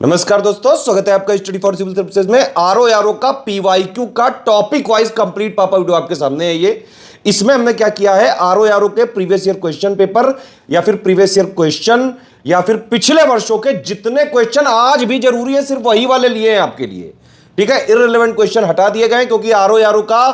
नमस्कार दोस्तों, स्वागत है आपका स्टडी फॉर सिविल सर्विसेज में। आरओ का पीवाईक्यू का टॉपिक वाइज कंप्लीट पापा वीडियो आपके सामने है। ये इसमें हमने क्या किया है, आरओ के प्रीवियस ईयर क्वेश्चन पेपर या फिर प्रीवियस ईयर क्वेश्चन या फिर पिछले वर्षों के जितने क्वेश्चन आज भी जरूरी है सिर्फ वही वाले लिए हैं आपके लिए। ठीक है, इररिलेवेंट क्वेश्चन हटा दिए गए क्योंकि आरओ का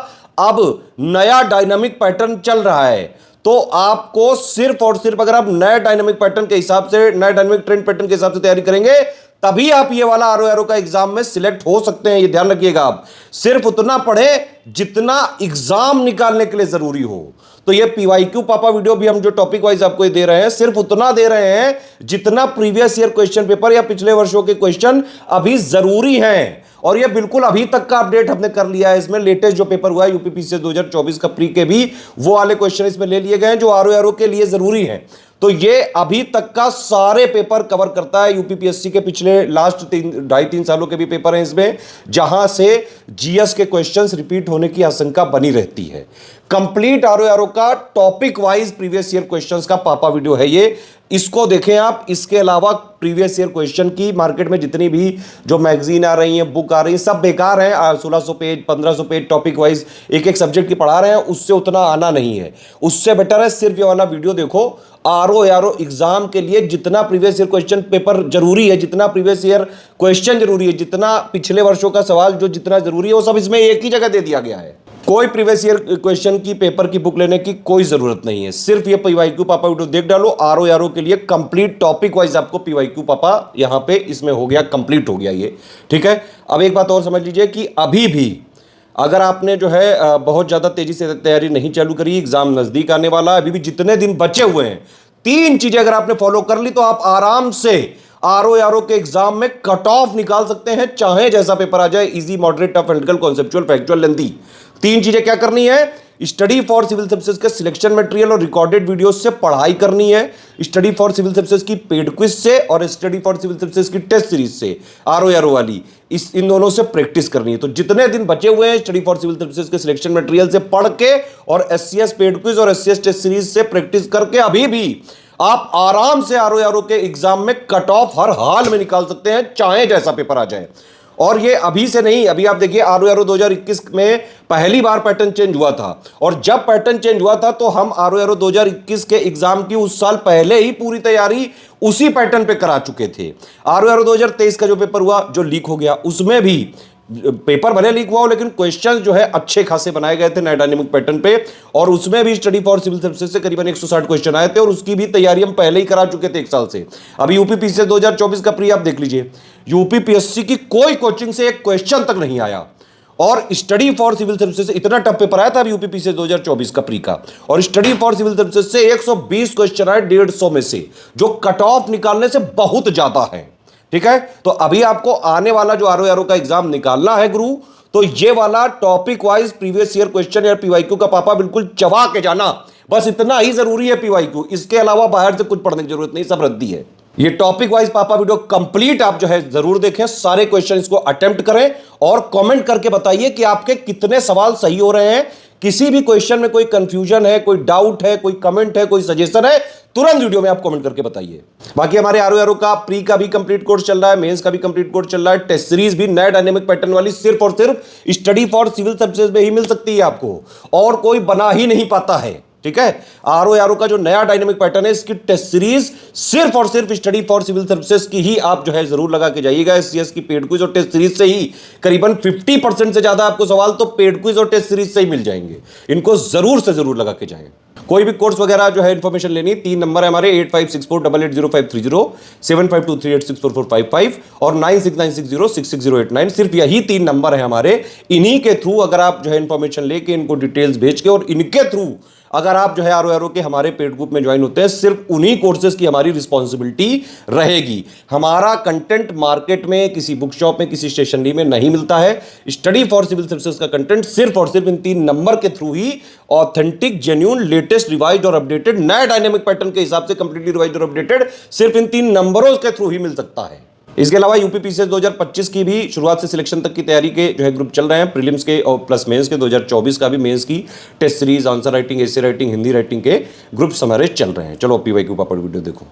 अब नया डायनामिक पैटर्न चल रहा है। तो आपको सिर्फ और सिर्फ अगर आप नए डायनामिक पैटर्न के हिसाब से, नए डायनामिक ट्रेंड पैटर्न के हिसाब से तैयारी करेंगे तभी आप ये वाला आरओ का एग्जाम में सिलेक्ट हो सकते हैं। ये ध्यान रखिएगा, आप सिर्फ उतना पढ़ें जितना एग्जाम निकालने के लिए जरूरी हो। तो ये पीवाईक्यू पापा वीडियो भी हम जो टॉपिक वाइज आपको दे रहे हैं सिर्फ उतना दे रहे हैं जितना प्रीवियस ईयर क्वेश्चन पेपर या पिछले वर्षों के क्वेश्चन अभी जरूरी हैं। और ये बिल्कुल अभी तक का अपडेट हमने कर लिया है। इसमें लेटेस्ट जो पेपर हुआ है यूपीपीसीएस 2024 का प्री के भी वो वाले क्वेश्चन इसमें ले लिए गए हैं जो आरओ के लिए जरूरी हैं। तो ये अभी तक का सारे पेपर कवर करता है। यूपीपीएससी के पिछले लास्ट 2.5-3 सालों के भी पेपर हैं इसमें, जहां से जीएस के क्वेश्चंस रिपीट होने की आशंका बनी रहती है। कंप्लीट आरओ का topic wise previous year questions का पापा वीडियो है ये, इसको देखें आप। इसके अलावा प्रीवियस ईयर क्वेश्चन की मार्केट में जितनी भी जो मैगजीन आ रही हैं, बुक आ रही है, सब बेकार है। 1600 पेज 1500 पेज टॉपिक वाइज एक एक सब्जेक्ट की पढ़ा रहे हैं, उससे उतना आना नहीं है। उससे बेटर है सिर्फ ये वाला वीडियो देखो। आरओ एग्जाम के लिए जितना प्रीवियस ईयर क्वेश्चन पेपर जरूरी है, जितना प्रीवियस ईयर क्वेश्चन जरूरी है, जितना पिछले वर्षों का सवाल जो जितना जरूरी है, वो सब इसमें एक ही जगह दे दिया गया है। कोई प्रीवियस ईयर क्वेश्चन की पेपर की बुक लेने की कोई जरूरत नहीं है। सिर्फ ये पीवाईक्यू पापा वीडियो देख डालो। आरओ के लिए कंप्लीट टॉपिक वाइज आपको पीवाईक्यू पापा यहां पे इसमें हो गया, कंप्लीट हो गया ये। ठीक है, अब एक बात और समझ लीजिए कि अभी भी अगर आपने जो है बहुत ज्यादा तेजी से तैयारी नहीं चालू करी, एग्जाम नजदीक आने वाला है, अभी भी जितने दिन बचे हुए हैं, 3 चीजें अगर आपने फॉलो कर ली तो आप आराम से आरओ के एग्जाम में कट ऑफ निकाल सकते हैं, चाहे जैसा पेपर आ जाए, easy, moderate, tough, analytical, conceptual, factual, lengthy. 3 चीजें क्या करनी है, स्टडी फॉर सिविल सर्विसेज के सिलेक्शन मटेरियल और रिकॉर्डेड वीडियोस से पढ़ाई करनी है, स्टडी फॉर सिविल सर्विसेज की पेड क्विज से और स्टडी फॉर सिविल सर्विसेज की टेस्ट सीरीज से, आरओ वाली, इन दोनों से प्रैक्टिस करनी है। तो जितने दिन बचे हुए हैं स्टडी फॉर सिविल सर्विसेज के सिलेक्शन मटेरियल से पढ़ के और एससीएस पेड क्विज और एससीएस टेस्ट सीरीज से प्रैक्टिस करके अभी भी आप आराम से आरओ के एग्जाम में कट ऑफ हर हाल में निकाल सकते हैं, चाहे जैसा पेपर आ जाए। और ये अभी से नहीं, अभी आप देखिए आरओ 2021 में पहली बार पैटर्न चेंज हुआ था, और जब पैटर्न चेंज हुआ था तो हम आरओ 2021 के एग्जाम की उस साल पहले ही पूरी तैयारी उसी पैटर्न पे करा चुके थे। आरओ 2023 का जो पेपर हुआ, जो लीक हो गया, उसमें भी पेपर भले लीक हुआ हो लेकिन क्वेश्चंस जो है अच्छे खासे बनाए गए थे नए डायनेमिक पैटर्न पे, और उसमें भी स्टडी फॉर सिविल सर्विसेज से करीबन 160 क्वेश्चन आए थे, और उसकी भी तैयारी हम पहले ही करा चुके थे 1 साल से। अभी यूपीपीसीएस 2024 का प्री आप देख लीजिए, यूपीपीएससी की कोई कोचिंग से एक क्वेश्चन तक नहीं आया, और स्टडी फॉर सिविल सर्विसेज से इतना टफ पेपर आया था अभी यूपीपीसीएस 2024 का प्री का, और स्टडी फॉर सिविल सर्विसेज से 120 क्वेश्चन आए 150 में से, जो कट ऑफ निकालने से बहुत ज्यादा है। ठीक है, तो अभी आपको आने वाला जो आरओ का एग्जाम निकालना है गुरु, तो ये वाला topic wise previous year question या पीवाईक्यू का पापा बिल्कुल चबा के जाना, बस इतना ही जरूरी है पीवाईक्यू। इसके अलावा बाहर से कुछ पढ़ने की जरूरत नहीं, सब रद्दी है। ये टॉपिक वाइज पापा वीडियो कंप्लीट आप जो है जरूर देखें, सारे क्वेश्चन इसको अटेम्प्ट करें और कमेंट करके बताइए कि आपके कितने सवाल सही हो रहे हैं। किसी भी क्वेश्चन में कोई कंफ्यूजन है, कोई डाउट है, कोई कमेंट है, कोई सजेशन है, तुरंत वीडियो में आप कमेंट करके बताइए। बाकी हमारे आरओ का प्री का भी कंप्लीट कोर्स चल रहा है, मेंस का भी कंप्लीट कोर्स चल रहा है, टेस्ट सीरीज भी नए डायनेमिक पैटर्न वाली सिर्फ और सिर्फ स्टडी फॉर सिविल सर्विसेज में ही मिल सकती है आपको, और कोई बना ही नहीं पाता है। ठीक है, आरओ का जो नया डायनेमिक पैटर्न है, इसकी टेस्ट सीरीज सिर्फ और सिर्फ स्टडी फॉर सिविल सर्विसेज की ही आप जो है जरूर लगा के जाइएगा। एससीएस की पेड क्विज और टेस्ट सीरीज से ही करीबन 50% से ज्यादा आपको सवाल तो पेड क्विज और टेस्ट सीरीज से ही मिल जाएंगे। इनको जरूर से जरूर लगा के जाएं। कोई भी कोर्स वगैरह जो है इंफॉर्मेशन लेनी, 3 नंबर है हमारे 8564880530, 7523864455 और 9696066089। सिर्फ यही 3 नंबर है हमारे। इन्हीं के थ्रू अगर आप जो है इंफॉर्मेशन लेके, इनको डिटेल्स भेज के, और इनके थ्रू अगर आप जो है आरओ के हमारे पेड ग्रुप में ज्वाइन होते हैं, सिर्फ उन्हीं कोर्सेज की हमारी रिस्पॉन्सिबिलिटी रहेगी। हमारा कंटेंट मार्केट में, किसी बुक शॉप में, किसी स्टेशनरी में नहीं मिलता है। स्टडी फॉर सिविल सर्विसेज का कंटेंट सिर्फ और सिर्फ इन 3 नंबर के थ्रू ही ऑथेंटिक, जेन्युइन, लेटेस्ट, रिवाइज्ड और अपडेटेड, नए डायनेमिक पैटर्न के हिसाब से कंप्लीटली रिवाइज्ड और अपडेटेड सिर्फ इन 3 नंबरों के थ्रू ही मिल सकता है। इसके अलावा यूपीपीसीएस 2025 की भी शुरुआत से सिलेक्शन तक की तैयारी के जो है ग्रुप चल रहे हैं, प्रीलिम्स के और प्लस मेंस के। 2024 का भी मेंस की test series, answer writing, essay writing, Hindi writing के ग्रुप्स हमारे चल रहे हैं। चलो पीवाईक्यू पापड़ वीडियो देखो।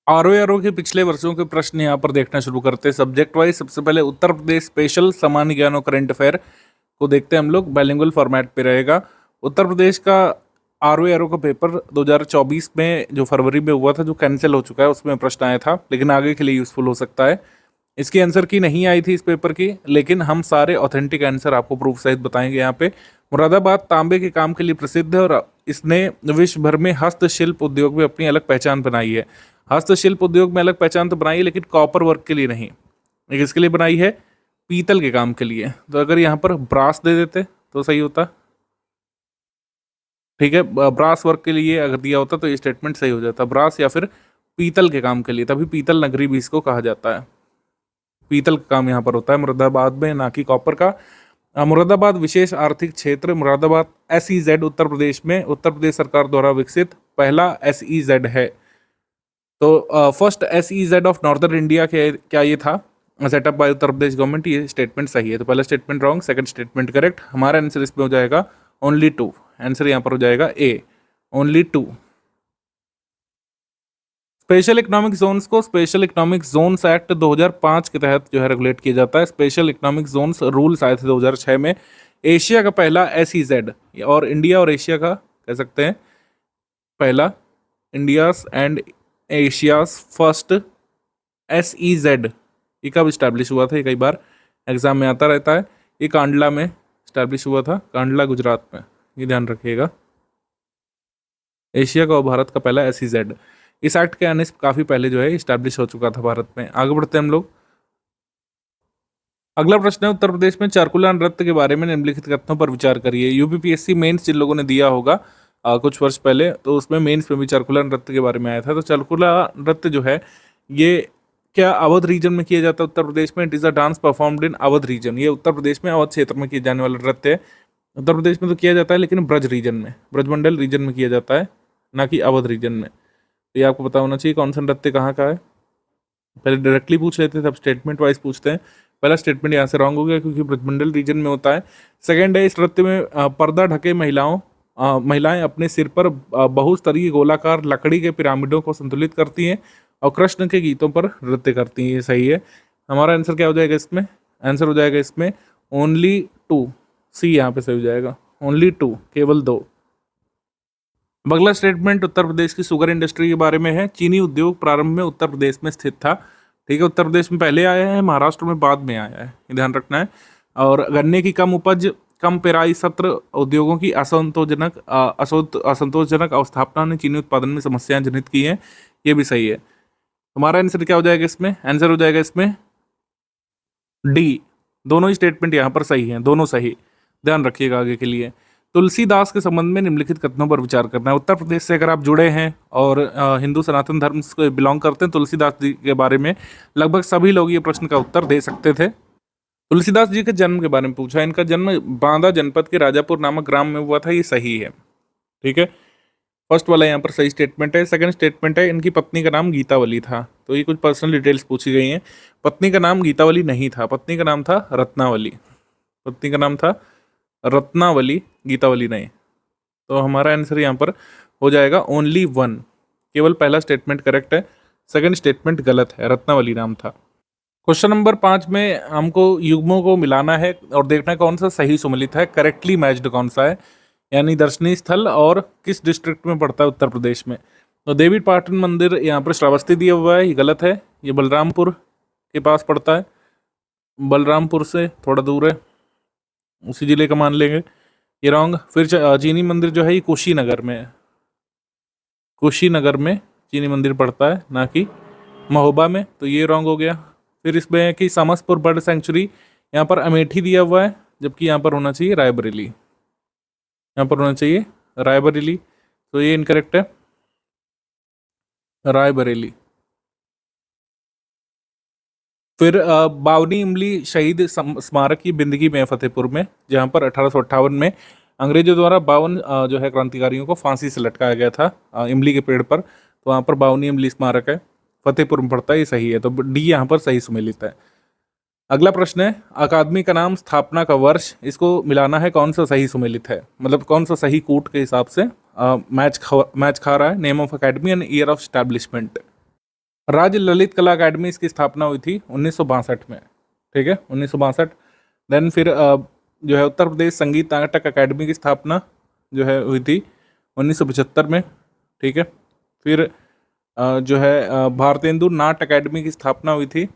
आरओ के पिछले वर्षों के प्रश्न यहाँ पर देखना शुरू करते हैं सब्जेक्ट वाइज। सबसे पहले उत्तर प्रदेश स्पेशल सामान्य ज्ञान और करंट अफेयर को देखते हैं हम लोग, बाइलिंगुअल फॉर्मेट पे रहेगा। उत्तर प्रदेश का आरओ का पेपर 2024 में जो फरवरी में हुआ था, जो कैंसिल हो चुका है, उसमें प्रश्न आया था, लेकिन आगे के लिए यूजफुल हो सकता है। इसकी आंसर की नहीं आई थी इस पेपर की, लेकिन हम सारे ऑथेंटिक आंसर आपको प्रूफ सहित बताएंगे। यहाँ पे मुरादाबाद तांबे के काम के लिए प्रसिद्ध है और इसने विश्व भर में हस्तशिल्प उद्योग में अपनी अलग पहचान बनाई है। हस्तशिल्प उद्योग में अलग पहचान तो बनाई है, लेकिन कॉपर वर्क के लिए नहीं। ये किसके लिए बनाई है? पीतल के काम के लिए। तो अगर यहाँ पर ब्रास दे देते तो सही होता, ठीक है। ब्रास वर्क के लिए अगर दिया होता तो ये स्टेटमेंट सही हो जाता, ब्रास या फिर पीतल के काम के लिए, तभी पीतल नगरी भी इसको कहा जाता है। पीतल का काम यहाँ पर होता है मुरादाबाद में, ना कि कॉपर का। मुरादाबाद विशेष आर्थिक क्षेत्र मुरादाबाद SEZ उत्तर प्रदेश में उत्तर प्रदेश सरकार द्वारा विकसित पहला SEZ है। तो first SEZ of northern India के क्या ये था setup bye Uttar Pradesh government, ये स्टेटमेंट सही है। तो पहला statement wrong, second statement correct. हमारा आंसर इसमें हो जाएगा ओनली 2, आंसर यहाँ पर हो जाएगा ए, ओनली 2। स्पेशल इकोनॉमिक जोन्स को स्पेशल इकोनॉमिक जोन्स एक्ट 2005 के तहत जो है रेगुलेट किया जाता है। स्पेशल इकोनॉमिक जोन्स रूल्स आए थे 2006 में। एशिया का पहला SEZ, और इंडिया और एशिया का कह सकते हैं पहला, India's and Asia's first SEZ, ये कब इस्टेब्लिश हुआ था? ये कई बार एग्जाम में आता रहता है। ये कांडला में इस्टेब्लिश हुआ था, कांडला गुजरात में, ये ध्यान रखिएगा। एशिया का और भारत का पहला SEZ इस एक्ट के आने से काफ़ी पहले जो है इस्टेब्लिश हो चुका था भारत में। आगे बढ़ते हैं हम लोग। अगला प्रश्न है, उत्तर प्रदेश में चारकुला नृत्य के बारे में निम्नलिखित कथनों पर विचार करिए। UPPSC मेंस जिन लोगों ने दिया होगा कुछ वर्ष पहले, तो उसमें मेंस में भी चारकुला नृत्य के बारे में आया था। तो चारकुला नृत्य जो है ये क्या अवध रीजन में किया जाता है उत्तर प्रदेश में? It is a dance performed in Awadh region. ये उत्तर प्रदेश में अवध क्षेत्र में किए जाने वाला नृत्य है। उत्तर प्रदेश में तो किया जाता है, लेकिन ब्रज रीजन में, ब्रजमंडल रीजन में किया जाता है, ना कि अवध रीजन में। तो ये आपको पता होना चाहिए कौन सा नृत्य कहाँ का है। पहले डायरेक्टली पूछ लेते थे, अब स्टेटमेंट वाइज पूछते हैं। पहला स्टेटमेंट यहाँ से रॉन्ग हो गया क्योंकि ब्रजमंडल रीजन में होता है। सेकंड है, इस नृत्य में पर्दा ढके महिलाएं अपने सिर पर बहुस्तरीय गोलाकार लकड़ी के पिरामिडों को संतुलित करती हैं और कृष्ण के गीतों पर नृत्य करती हैं। ये सही है। हमारा आंसर क्या हो जाएगा इसमें? आंसर हो जाएगा इसमें ओनली 2, सी यहाँ पे सही हो जाएगा, ओनली 2, केवल 2। अगला स्टेटमेंट उत्तर प्रदेश की शुगर इंडस्ट्री के बारे में है। चीनी उद्योग प्रारंभ में उत्तर प्रदेश में स्थित था, ठीक है। उत्तर प्रदेश में पहले आया है, महाराष्ट्र में बाद में आया है, ये ध्यान रखना है। और गन्ने की कम उपज, कम पेराई सत्र, उद्योगों की असंतोषजनक अवस्थापना ने चीनी उत्पादन में समस्याएं जनित की हैं, ये भी सही है। हमारा आंसर क्या हो जाएगा इसमें? आंसर हो जाएगा इसमें डी। दोनों ही स्टेटमेंट यहाँ पर सही हैं, दोनों सही, ध्यान रखिएगा आगे के लिए। तुलसीदास के संबंध में निम्नलिखित कथनों पर विचार करना है। उत्तर प्रदेश से अगर आप जुड़े हैं और हिंदू सनातन धर्म से बिलोंग करते हैं, तुलसीदास जी के बारे में लगभग सभी लोग ये प्रश्न का उत्तर दे सकते थे। तुलसीदास जी के जन्म के बारे में पूछा। इनका जन्म बांदा जनपद के राजापुर नामक ग्राम में हुआ था, ये सही है, ठीक है। फर्स्ट वाला यहाँ पर सही स्टेटमेंट है। सेकंड स्टेटमेंट है, इनकी पत्नी का नाम गीतावली था। तो ये कुछ पर्सनल डिटेल्स पूछी गई हैं। पत्नी का नाम गीतावली नहीं था, पत्नी का नाम था रत्नावली, पत्नी का नाम था रत्नावली, गीतावली नहीं। तो हमारा आंसर यहाँ पर हो जाएगा ओनली 1, केवल पहला स्टेटमेंट करेक्ट है, सेकंड स्टेटमेंट गलत है, रत्नावली नाम था। क्वेश्चन नंबर 5 में हमको युग्मों को मिलाना है और देखना है कौन सा सही सुमेलित है, करेक्टली मैच्ड कौन सा है, यानी दर्शनीय स्थल और किस डिस्ट्रिक्ट में पड़ता है उत्तर प्रदेश में। तो देवी पाटन मंदिर यहाँ पर श्रावस्ती दिया हुआ है, ये गलत है, ये बलरामपुर के पास पड़ता है, बलरामपुर से थोड़ा दूर है, उसी जिले का मान लेंगे, ये रॉन्ग। फिर चीनी मंदिर जो है ये कुशीनगर में है, कुशीनगर में चीनी मंदिर पड़ता है, ना कि महोबा में, तो ये रॉन्ग हो गया। फिर इसमें है कि समसपुर बर्ड सेंचुरी, यहाँ पर अमेठी दिया हुआ है, जबकि यहाँ पर होना चाहिए रायबरेली, यहाँ पर होना चाहिए रायबरेली, तो ये इनकरेक्ट है, रायबरेली। फिर बावनी इमली शहीद स्मारक की बिंदगी में फतेहपुर में, जहाँ पर 1858 में अंग्रेजों द्वारा 52 जो है क्रांतिकारियों को फांसी से लटकाया गया था इमली के पेड़ पर, तो वहाँ पर बावनी इमली स्मारक है, फतेहपुर में पड़ता है, ये सही है। तो डी यहाँ पर सही सुमेलित है। अगला प्रश्न है, अकादमी का नाम, स्थापना का वर्ष, इसको मिलाना है कौन सा सही सुमेलित है, मतलब कौन सा सही कूट के हिसाब से मैच खा रहा है। Name of academy and year of establishment, राज्य ललित कला अकादमी इसकी स्थापना हुई थी 1962 में, ठीक है, 1962। देन फिर जो है उत्तर प्रदेश संगीत नाटक अकादमी की स्थापना जो है हुई थी 1975 में, ठीक है। फिर जो है भारतेंदु नाट्य अकादमी की स्थापना हुई थी।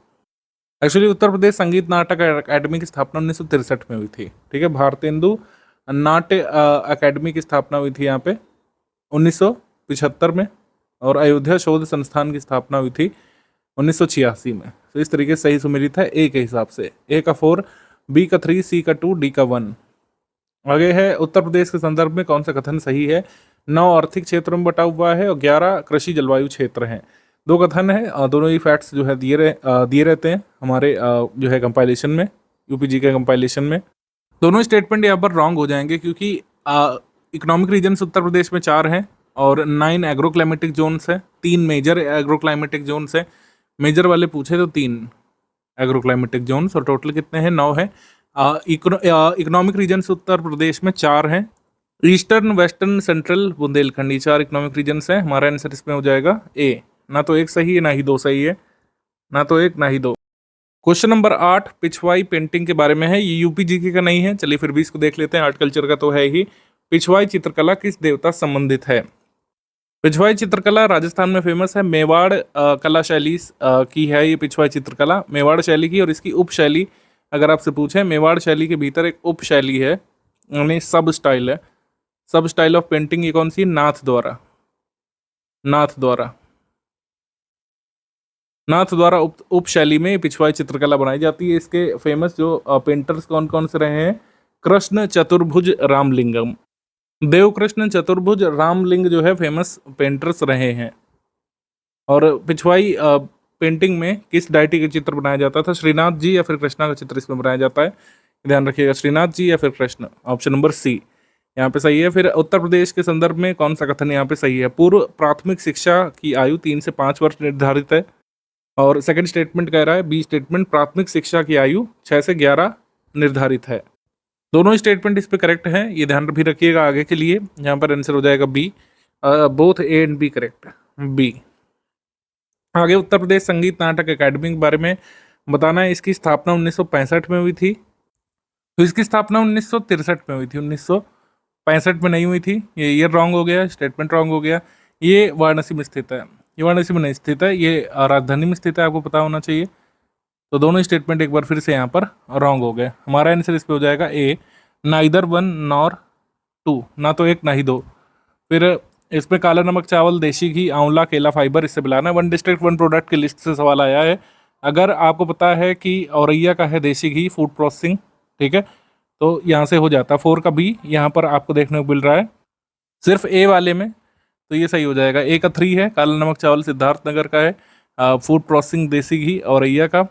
एक्चुअली उत्तर प्रदेश संगीत नाटक अकादमी की स्थापना 1963 में हुई थी, ठीक है। भारतेंदु नाट्य अकादमी की स्थापना हुई थी यहाँ पे 1975 में, और अयोध्या शोध संस्थान की स्थापना हुई थी 1986 में। तो इस तरीके से सही सुमेलित है ए के हिसाब से, ए का 4, बी का 3, सी का 2, डी का 1। आगे है उत्तर प्रदेश के संदर्भ में कौन सा कथन सही है। 9 आर्थिक क्षेत्रों में बटा हुआ है और 11 कृषि जलवायु क्षेत्र हैं। 2 कथन है, दोनों ही फैक्ट्स जो है दिए रहते हैं हमारे जो है कंपाइलेशन में, यूपीजी के कंपाइलेशन में। दोनों स्टेटमेंट यहाँ पर रॉन्ग हो जाएंगे क्योंकि इकोनॉमिक रीजन्स उत्तर प्रदेश में 4 हैं और 9 एग्रो क्लाइमेटिक जोन्स है, 3 मेजर एग्रो क्लाइमेटिक जोन्स है। मेजर वाले पूछे तो 3 एग्रो क्लाइमेटिक जोन्स, और टोटल कितने हैं, 9 है। इकोनॉमिक रीजन्स उत्तर प्रदेश में 4 हैं, ईस्टर्न, वेस्टर्न, सेंट्रल, बुंदेलखंड, ये 4 इकोनॉमिक रीजन्स हैं। हमारा आंसर इसमें हो जाएगा ए। ना तो 1 सही है, ना ही 2 सही है, ना तो 1 ना ही 2। क्वेश्चन नंबर 8 पिछवाई पेंटिंग के बारे में है, ये यूपी जीके का नहीं है। चलिए फिर भी इसको देख लेते हैं, आर्ट कल्चर का तो है ही। पिछवाई चित्रकला किस देवता संबंधित है। पिछवाई चित्रकला राजस्थान में फेमस है, मेवाड़ कला शैली की है ये पिछवाई चित्रकला, मेवाड़ शैली की। और इसकी उपशैली अगर आपसे पूछें, मेवाड़ शैली के भीतर एक उपशैली है, यानी सब स्टाइल है, सब स्टाइल ऑफ पेंटिंग। ये कौन सी, नाथ द्वारा, नाथ द्वारा, नाथ द्वारा उपशैली में पिछवाई चित्रकला बनाई जाती है। इसके फेमस जो पेंटर्स कौन कौन से रहे हैं, कृष्ण चतुर्भुज रामलिंगम, देवकृष्ण चतुर्भुज रामलिंग जो है फेमस पेंटर्स रहे हैं। और पिछवाई पेंटिंग में किस डायटी का चित्र बनाया जाता था, श्रीनाथ जी या फिर कृष्णा का चित्र इसमें बनाया जाता है, ध्यान रखिएगा, श्रीनाथ जी या फिर कृष्ण, ऑप्शन नंबर सी यहाँ पे सही है। फिर उत्तर प्रदेश के संदर्भ में कौन सा कथन यहाँ पे सही है, पूर्व प्राथमिक शिक्षा की आयु 3 से 5 वर्ष निर्धारित है। और सेकंड स्टेटमेंट कह रहा है, बी स्टेटमेंट प्राथमिक शिक्षा की आयु 6 से 11 निर्धारित है। दोनों स्टेटमेंट इस पे करेक्ट हैं, ये ध्यान भी रखिएगा आगे के लिए। यहाँ पर आंसर हो जाएगा B, both A and B correct, B. आगे उत्तर प्रदेश संगीत नाटक अकादमी के बारे में बताना है। इसकी स्थापना 1965 में हुई थी, तो इसकी स्थापना 1963 में हुई थी, 1965 में नहीं हुई थी। ये ईयर रॉन्ग हो गया, स्टेटमेंट रॉन्ग हो गया। ये वाराणसी में स्थित है, ये वाराणसी में नहीं स्थित है, ये राजधानी में स्थित है, आपको पता होना चाहिए। तो दोनों स्टेटमेंट एक बार फिर से यहाँ पर रॉन्ग हो गए। हमारा आंसर इस पे हो जाएगा ए, नाइदर 1 नॉर 2, ना तो 1 ना ही 2। फिर इसमें काला नमक, चावल, देशी घी, आंवला, केला, फाइबर, इससे मिलाना है। 1 डिस्ट्रिक्ट 1 प्रोडक्ट की लिस्ट से सवाल आया है। अगर आपको पता है कि औरैया का है देशी घी, फूड प्रोसेसिंग, ठीक है, तो यहाँ से हो जाता है 4 का बी, यहाँ पर आपको देखने को मिल रहा है सिर्फ ए वाले में, तो ये सही हो जाएगा। ए का 3 है, काला नमक चावल सिद्धार्थनगर का है, फूड प्रोसेसिंग देसी घी औरैया का,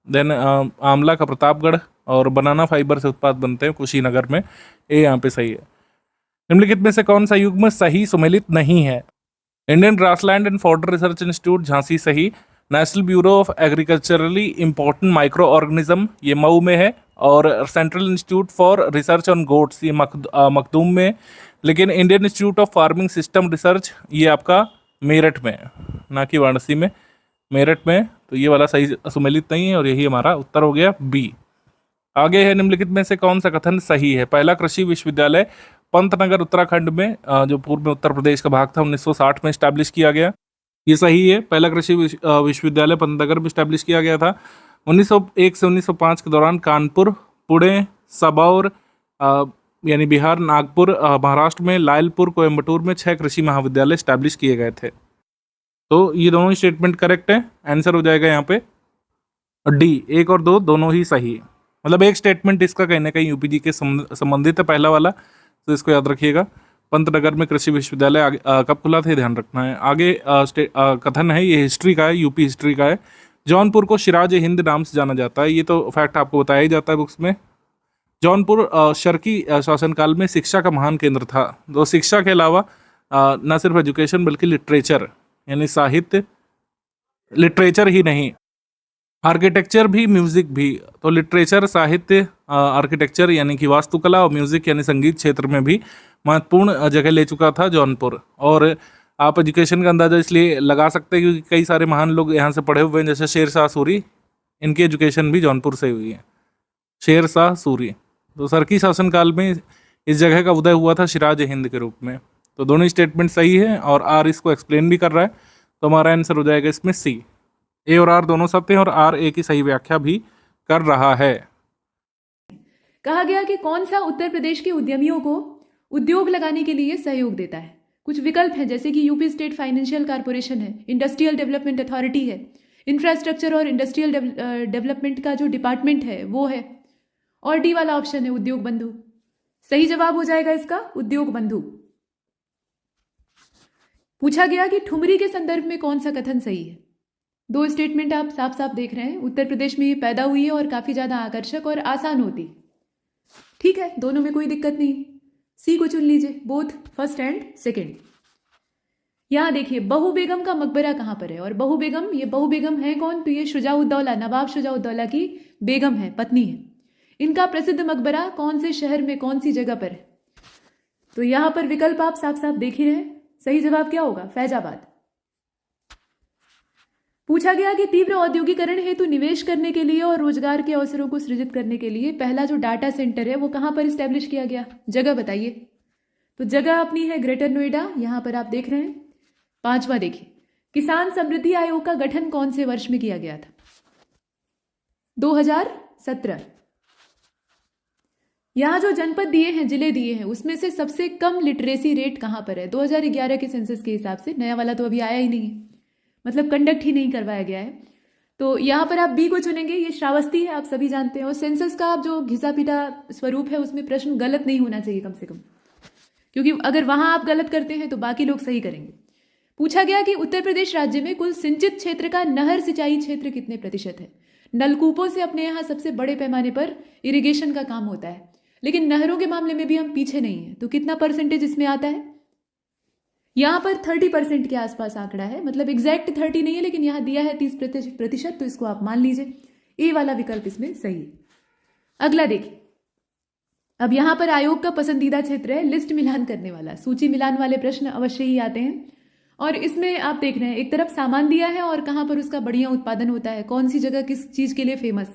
देन आंवला का प्रतापगढ़, और बनाना फाइबर से उत्पाद बनते हैं कुशीनगर में, ए यहाँ पे सही है। निम्नलिखित में से कौन सा युग्म सही सुमेलित नहीं है। Indian grassland and fodder research institute Jhansi सही, national bureau of agriculturally important micro organism ये मऊ में है, और central institute for research on goats ये मखदूम में, लेकिन Indian institute of farming system research ये आपका मेरठ में है, ना कि वाराणसी में, मेरठ में। तो ये वाला सही सुमेलित नहीं है, और यही हमारा उत्तर हो गया बी। आगे है, निम्नलिखित में से कौन सा कथन सही है। पहला कृषि विश्वविद्यालय पंतनगर उत्तराखंड में, जो पूर्व में उत्तर प्रदेश का भाग था, 1960 में स्टैब्लिश किया गया, ये सही है। पहला कृषि विश्वविद्यालय पंतनगर में स्टैब्लिश किया गया था। 1901 से 1905 के दौरान कानपुर, पुणे, सबौर यानी बिहार, नागपुर महाराष्ट्र में, लायलपुर कोयम्बटूर में 6 कृषि महाविद्यालय स्टैब्लिश किए गए थे। तो ये दोनों स्टेटमेंट करेक्ट है, आंसर हो जाएगा यहाँ पे डी। 1 और 2 दोनों ही सही है, मतलब एक स्टेटमेंट इसका कहीं ना कहीं यूपीजी के संबंधित है, पहला वाला, तो इसको याद रखिएगा। पंतनगर में कृषि विश्वविद्यालय कब खुला था, ध्यान रखना है। आगे कथन है, ये हिस्ट्री का है, यूपी हिस्ट्री का है। जौनपुर को सिराज हिंद नाम से जाना जाता है, ये तो फैक्ट आपको बताया ही जाता है बुक्स में। जौनपुर शर्की शासनकाल में शिक्षा का महान केंद्र था। तो शिक्षा के अलावा न सिर्फ एजुकेशन बल्कि लिटरेचर यानी साहित्य, लिटरेचर ही नहीं, आर्किटेक्चर भी, म्यूजिक भी। तो लिटरेचर, साहित्य, आर्किटेक्चर यानी कि वास्तुकला, और म्यूजिक यानी संगीत क्षेत्र में भी महत्वपूर्ण जगह ले चुका था जौनपुर। और आप एजुकेशन का अंदाज़ा इसलिए लगा सकते हैं क्योंकि कई सारे महान लोग यहाँ से पढ़े हुए हैं, जैसे शेर शाह सूरी, इनकी एजुकेशन भी जौनपुर से हुई है। शेर शाह सूरी, तो सरकी शासनकाल में इस जगह का उदय हुआ था सिराज हिंद के रूप में। तो दोनों स्टेटमेंट सही है और आर इसको एक्सप्लेन भी कर रहा है, तो हमारा आंसर हो जाएगा इसमें सी। ए और आर दोनों सत्य हैं और आर ए की सही व्याख्या भी कर रहा है। कहा गया कि कौन सा उत्तर प्रदेश के उद्यमियों को उद्योग लगाने के लिए सहयोग देता है। कुछ विकल्प हैं जैसे कि यूपी स्टेट फाइनेंशियल कॉर्पोरेशन है, इंडस्ट्रियल डेवलपमेंट अथॉरिटी है, इंफ्रास्ट्रक्चर और इंडस्ट्रियल डेवलपमेंट का जो डिपार्टमेंट है वो है, और डी वाला ऑप्शन है उद्योग बंधु। सही जवाब हो जाएगा इसका उद्योग बंधु। पूछा गया कि ठुमरी के संदर्भ में कौन सा कथन सही है। दो स्टेटमेंट आप साफ साफ देख रहे हैं, उत्तर प्रदेश में ये पैदा हुई है और काफी ज्यादा आकर्षक और आसान होती। ठीक है, दोनों में कोई दिक्कत नहीं, सी को चुन लीजिए, बोथ फर्स्ट एंड सेकंड। यहां देखिए बहू बेगम का मकबरा कहां पर है, और बहू बेगम है कौन, तो ये शुजाउद्दौला, नवाब शुजाउद्दौला की बेगम है, पत्नी है। इनका प्रसिद्ध मकबरा कौन से शहर में, कौन सी जगह पर है, तो यहां पर विकल्प आप साफ साफ देख ही रहे हैं। सही जवाब क्या होगा, फैजाबाद। पूछा गया कि तीव्र औद्योगिकरण हेतु निवेश करने के लिए और रोजगार के अवसरों को सृजित करने के लिए पहला जो डाटा सेंटर है वो कहां पर स्टैब्लिश किया गया, जगह बताइए। तो जगह अपनी है ग्रेटर नोएडा, यहां पर आप देख रहे हैं। पांचवा देखिए, किसान समृद्धि आयोग का गठन कौन से वर्ष में किया गया था, 2017। यहां जो जनपद दिए हैं, जिले दिए हैं, उसमें से सबसे कम लिटरेसी रेट कहां पर है, 2011 के सेंसस के हिसाब से। नया वाला तो अभी आया ही नहीं है, मतलब कंडक्ट ही नहीं करवाया गया है। तो यहां पर आप बी को चुनेंगे, ये श्रावस्ती है, आप सभी जानते हैं। और सेंसस का आप जो घिसा पीटा स्वरूप है उसमें प्रश्न गलत नहीं होना चाहिए कम से कम, क्योंकि अगर वहां आप गलत करते हैं तो बाकी लोग सही करेंगे। पूछा गया कि उत्तर प्रदेश राज्य में कुल सिंचित क्षेत्र का नहर सिंचाई क्षेत्र कितने प्रतिशत है। नलकूपों से अपने यहाँ सबसे बड़े पैमाने पर इरिगेशन का काम होता है, लेकिन नहरों के मामले में भी हम पीछे नहीं है। तो कितना परसेंटेज इसमें आता है, यहां पर 30% के आसपास आंकड़ा है, मतलब एग्जैक्ट 30 नहीं है, लेकिन यहां दिया है 30%, तो इसको आप मान लीजिए ए वाला विकल्प इसमें सही है। अगला देखिए, अब यहां पर आयोग का पसंदीदा क्षेत्र है लिस्ट मिलान करने वाला, सूची मिलान वाले प्रश्न अवश्य ही आते हैं। और इसमें आप देख रहे हैं एक तरफ सामान दिया है और कहां पर उसका बढ़िया उत्पादन होता है, कौन सी जगह किस चीज के लिए फेमस,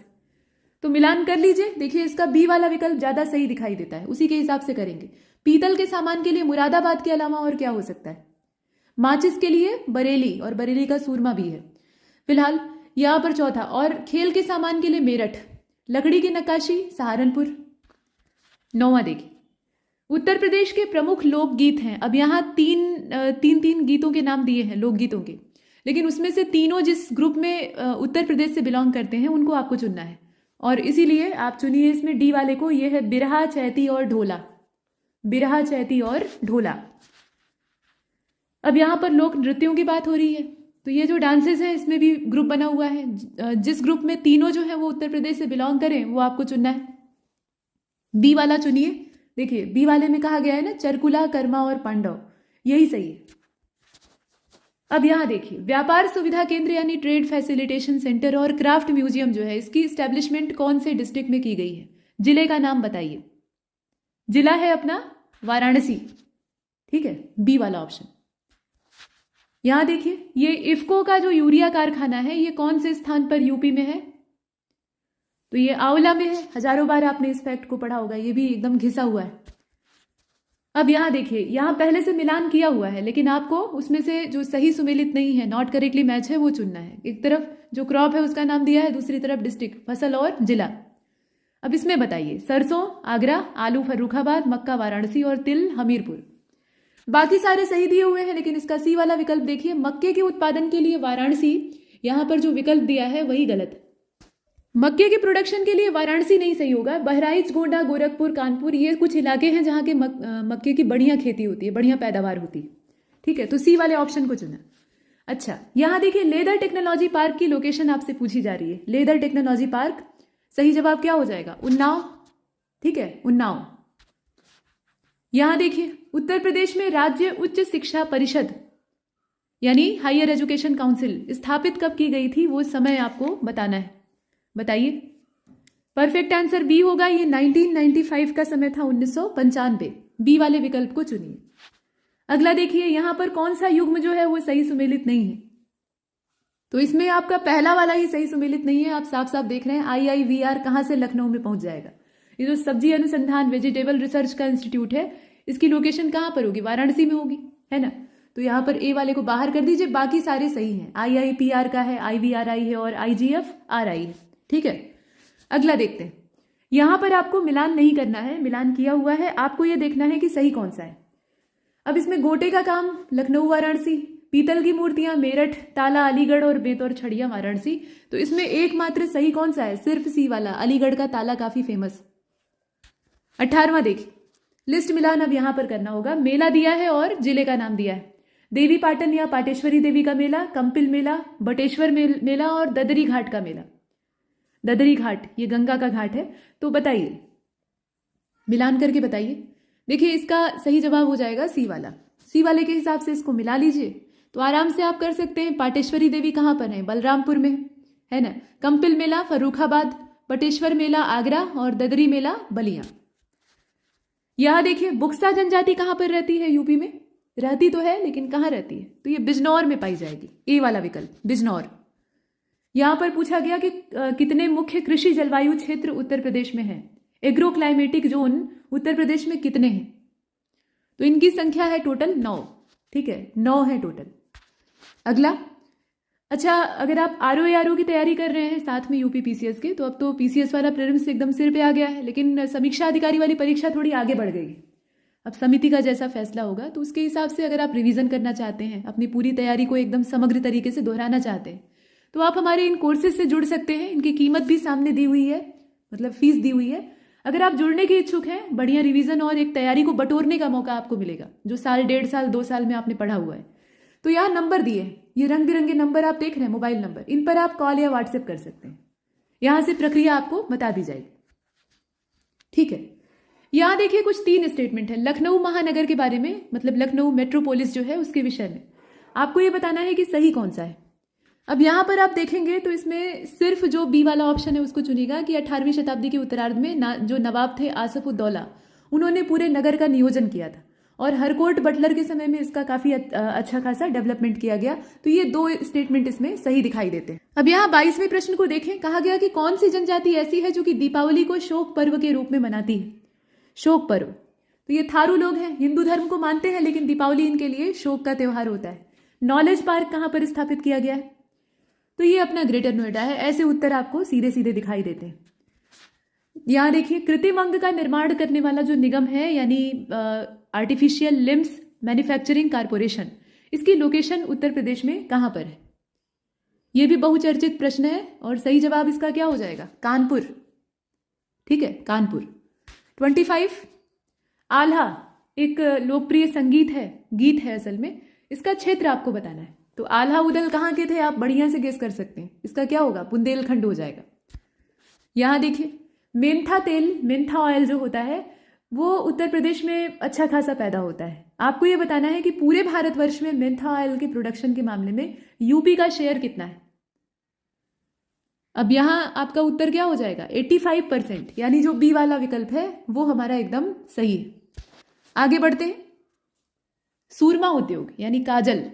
तो मिलान कर लीजिए। देखिए इसका बी वाला विकल्प ज्यादा सही दिखाई देता है, उसी के हिसाब से करेंगे। पीतल के सामान के लिए मुरादाबाद के अलावा और क्या हो सकता है, माचिस के लिए बरेली, और बरेली का सूरमा भी है फिलहाल यहां पर चौथा। और खेल के सामान के लिए मेरठ, लकड़ी की नक्काशी सहारनपुर। नौवां देखिए, उत्तर प्रदेश के प्रमुख लोकगीत हैं। अब यहाँ तीन गीतों के नाम दिए हैं, लोकगीतों के, लेकिन उसमें से तीनों जिस ग्रुप में उत्तर प्रदेश से बिलोंग करते हैं उनको आपको चुनना है, और इसीलिए आप चुनिए इसमें डी वाले को। यह है बिरहा, चैती और ढोला, बिरहा, चैती और ढोला। अब यहां पर लोक नृत्यों की बात हो रही है, तो ये जो डांसेस हैं इसमें भी ग्रुप बना हुआ है। जिस ग्रुप में तीनों जो है वो उत्तर प्रदेश से बिलोंग करें वो आपको चुनना है। बी वाला चुनिए। देखिए बी वाले में कहा गया है ना, चरकुला, कर्मा और पांडव, यही सही है। अब यहां देखिए, व्यापार सुविधा केंद्र यानी ट्रेड फैसिलिटेशन सेंटर और क्राफ्ट म्यूजियम जो है, इसकी स्टैब्लिशमेंट कौन से डिस्ट्रिक्ट में की गई है, जिले का नाम बताइए। जिला है अपना वाराणसी, ठीक है, बी वाला ऑप्शन। यहां देखिए, ये इफ्को का जो यूरिया कारखाना है ये कौन से स्थान पर यूपी में है, तो ये आंवला में है। हजारों बार आपने इस फैक्ट को पढ़ा होगा, ये भी एकदम घिसा हुआ है। अब यहां देखिए, यहां पहले से मिलान किया हुआ है, लेकिन आपको उसमें से जो सही सुमेलित नहीं है, नॉट करेक्टली मैच है, वो चुनना है। एक तरफ जो क्रॉप है उसका नाम दिया है, दूसरी तरफ डिस्ट्रिक्ट, फसल और जिला। अब इसमें बताइए, सरसों आगरा, आलू फर्रुखाबाद, मक्का वाराणसी और तिल हमीरपुर। बाकी सारे सही दिए हुए हैं, लेकिन इसका सी वाला विकल्प देखिए, मक्के के उत्पादन के लिए वाराणसी, यहां पर जो विकल्प दिया है वही गलत है। मक्के के प्रोडक्शन के लिए वाराणसी नहीं सही होगा। बहराइच, गोंडा, गोरखपुर, कानपुर, ये कुछ इलाके हैं जहां के मक्के की बढ़िया खेती होती है, बढ़िया पैदावार होती है, ठीक है, तो सी वाले ऑप्शन को चुना। अच्छा, यहां देखिए, लेदर टेक्नोलॉजी पार्क की लोकेशन आपसे पूछी जा रही है। लेदर टेक्नोलॉजी पार्क, सही जवाब क्या हो जाएगा, उन्नाव, ठीक है, उन्नाव। यहां देखिए, उत्तर प्रदेश में राज्य उच्च शिक्षा परिषद यानी हायर एजुकेशन काउंसिल स्थापित कब की गई थी, वो समय आपको बताना है, बताइए। परफेक्ट आंसर बी होगा, ये 1995 का समय था, 1995। बी वाले विकल्प को चुनिए। अगला देखिए, यहाँ पर कौन सा युग्म जो है वो सही सुमेलित नहीं है। तो इसमें आपका पहला वाला ही सही सुमेलित नहीं है। आप साफ साफ देख रहे हैं IIVR कहाँ से लखनऊ में पहुंच जाएगा। ये जो सब्जी अनुसंधान वेजिटेबल रिसर्च का इंस्टीट्यूट है, इसकी लोकेशन कहाँ पर होगी? वाराणसी में होगी, है ना। तो यहाँ पर ए वाले को बाहर कर दीजिए, बाकी सारे सही हैं। IIPR का है, IVRI है और IGFRI है। ठीक है, अगला देखते हैं। यहाँ पर आपको मिलान नहीं करना है, मिलान किया हुआ है, आपको ये देखना है कि सही कौन सा है। अब इसमें गोटे का काम लखनऊ वाराणसी, पीतल की मूर्तियां मेरठ, ताला अलीगढ़ और बेतौर छड़िया वाराणसी। तो इसमें एकमात्र सही कौन सा है? सिर्फ सी वाला, अलीगढ़ का ताला काफी फेमस। 18वां देखिए, लिस्ट मिलान अब यहां पर करना होगा। मेला दिया है और जिले का नाम दिया है। देवी पाटन या पाटेश्वरी देवी का मेला, कंपिल मेला, बटेश्वर मेला और ददरी घाट का मेला। ददरी घाट ये गंगा का घाट है। तो बताइए, मिलान करके बताइए। देखिए, इसका सही जवाब हो जाएगा सी वाला। सी वाले के हिसाब से इसको मिला लीजिए तो आराम से आप कर सकते हैं। पाटेश्वरी देवी कहाँ पर है? बलरामपुर में, है ना। कंपिल मेला फर्रुखाबाद, बटेश्वर मेला आगरा और ददरी मेला बलिया। यहां देखिए, बुक्सा जनजाति कहां पर रहती है? यूपी में रहती तो है, लेकिन कहां रहती है? तो ये बिजनौर में पाई जाएगी, ए वाला विकल्प, बिजनौर। यहां पर पूछा गया कि कितने मुख्य कृषि जलवायु क्षेत्र उत्तर प्रदेश में है। एग्रो क्लाइमेटिक जोन उत्तर प्रदेश में कितने हैं? तो इनकी संख्या है टोटल 9। ठीक है, 9 है टोटल। अगला, अच्छा, अगर आप RO की तैयारी कर रहे हैं साथ में यूपी PCS के, तो अब तो PCS वाला प्रीलिम्स एकदम सिर पे आ गया है, लेकिन समीक्षा अधिकारी वाली परीक्षा थोड़ी आगे बढ़ गई। अब समिति का जैसा फैसला होगा तो उसके हिसाब से अगर आप रिवीजन करना चाहते हैं, अपनी पूरी तैयारी को एकदम समग्र तरीके से दोहराना चाहते हैं, तो आप हमारे इन कोर्सेज से जुड़ सकते हैं। इनकी कीमत भी सामने दी हुई है, मतलब फीस दी हुई है। अगर आप जुड़ने के इच्छुक हैं, बढ़िया रिवीजन और एक तैयारी को बटोरने का मौका आपको मिलेगा, जो साल, 1.5 साल, 2 साल में आपने पढ़ा हुआ है। तो यहाँ नंबर दिए हैं, ये रंग बिरंगे नंबर आप देख रहे हैं, मोबाइल नंबर, इन पर आप कॉल या व्हाट्सएप कर सकते हैं। यहां से प्रक्रिया आपको बता दी जाएगी। ठीक है, यहां देखिए कुछ 3 स्टेटमेंट है लखनऊ महानगर के बारे में, मतलब लखनऊ मेट्रोपोलिस जो है उसके विषय में। आपको ये बताना है कि सही कौन सा है। अब यहां पर आप देखेंगे तो इसमें सिर्फ जो बी वाला ऑप्शन है उसको चुनिएगा कि 18वीं शताब्दी के उत्तरार्ध में जो नवाब थे आसफ उद्दौला, उन्होंने पूरे नगर का नियोजन किया था और हरकोट बटलर के समय में इसका काफी अच्छा खासा डेवलपमेंट किया गया। तो ये 2 स्टेटमेंट इसमें सही दिखाई देते हैं। अब यहाँ 22वें प्रश्न को देखें, कहा गया कि कौन सी जनजाति ऐसी है जो कि दीपावली को शोक पर्व के रूप में मनाती है। शोक पर्व, तो ये थारू लोग हैं, हिंदू धर्म को मानते हैं, लेकिन दीपावली इनके लिए शोक का त्योहार होता है। नॉलेज पार्क कहाँ पर स्थापित किया गया है? तो ये अपना ग्रेटर नोएडा है। ऐसे उत्तर आपको सीधे सीधे दिखाई देते हैं। यहाँ देखिए, कृत्रिम अंग का निर्माण करने वाला जो निगम है, यानी आर्टिफिशियल लिम्स मैन्युफैक्चरिंग कारपोरेशन, इसकी लोकेशन उत्तर प्रदेश में कहां पर है? यह भी बहुचर्चित प्रश्न है और सही जवाब इसका क्या हो जाएगा? कानपुर। ठीक है, कानपुर। 25, आल्हा एक लोकप्रिय संगीत है, गीत है असल में, इसका क्षेत्र आपको बताना है। तो आल्हा उदल कहाँ के थे? आप बढ़िया से गेस कर सकते हैं। इसका क्या होगा? बुंदेलखंड हो जाएगा। यहां देखिए, मेंथा तेल, मेंथा ऑयल जो होता है वो उत्तर प्रदेश में अच्छा खासा पैदा होता है। आपको ये बताना है कि पूरे भारतवर्ष में मेंथा ऑयल के प्रोडक्शन के मामले में यूपी का शेयर कितना है। अब यहां आपका उत्तर क्या हो जाएगा? 85%, यानी जो बी वाला विकल्प है वो हमारा एकदम सही है। आगे बढ़ते हैं। सूरमा उद्योग यानी काजल,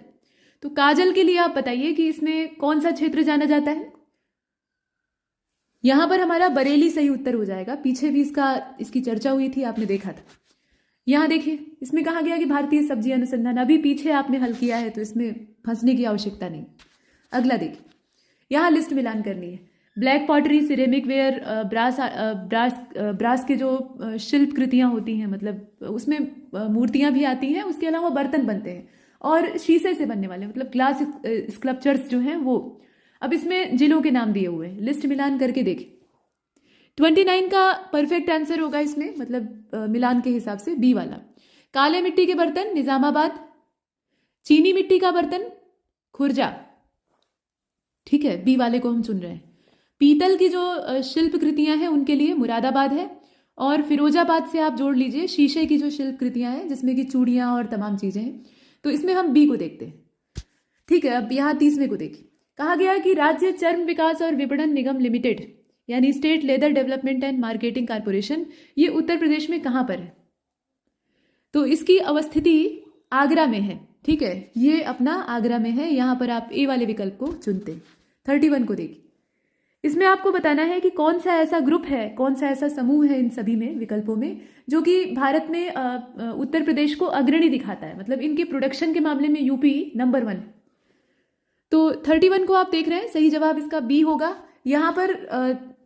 तो काजल के लिए आप बताइए कि इसमें कौन सा क्षेत्र जाना जाता है। यहां पर हमारा बरेली सही उत्तर हो जाएगा। पीछे भी इसकी चर्चा हुई थी, आपने देखा था। यहां देखिए, इसमें कहा गया कि भारतीय सब्जी अनुसंधान, अभी पीछे आपने हल किया है तो इसमें फंसने की आवश्यकता नहीं। अगला देखिए, यहां लिस्ट मिलान करनी है। Black pottery, ceramic ware, brass के जो शिल्प कृतियां होती हैं, मतलब उसमें मूर्तियां भी आती हैं, उसके अलावा बर्तन बनते हैं, और शीशे से बनने वाले मतलब ग्लास स्कल्पचर्स जो हैं वो। अब इसमें जिलों के नाम दिए हुए हैं, लिस्ट मिलान करके देखें। 29 का परफेक्ट आंसर होगा इसमें, मतलब मिलान के हिसाब से बी वाला। काले मिट्टी के बर्तन निजामाबाद, चीनी मिट्टी का बर्तन खुर्जा। ठीक है, बी वाले को हम चुन रहे हैं। पीतल की जो शिल्प कृतियां हैं उनके लिए मुरादाबाद है, और फिरोजाबाद से आप जोड़ लीजिए शीशे की जो शिल्प कृतियां हैं जिसमें कि चूड़ियां और तमाम चीजें हैं, तो इसमें हम बी को देखते हैं। ठीक है, अब यहां 30वें को देखिए। कहा गया कि राज्य चर्म विकास और विपणन निगम लिमिटेड यानी state leather development and marketing corporation, ये उत्तर प्रदेश में कहां पर है? तो इसकी अवस्थिति आगरा में है, ठीक है, ये अपना आगरा में है। यहाँ पर आप ए वाले विकल्प को चुनते हैं। 31 को देखिए, इसमें आपको बताना है कि कौन सा ऐसा ग्रुप है, कौन सा ऐसा समूह है इन सभी में विकल्पों में जो कि भारत में उत्तर प्रदेश को अग्रणी दिखाता है, मतलब इनके प्रोडक्शन के मामले में यूपी नंबर 1। तो 31 को आप देख रहे हैं, सही जवाब इसका बी होगा। यहाँ पर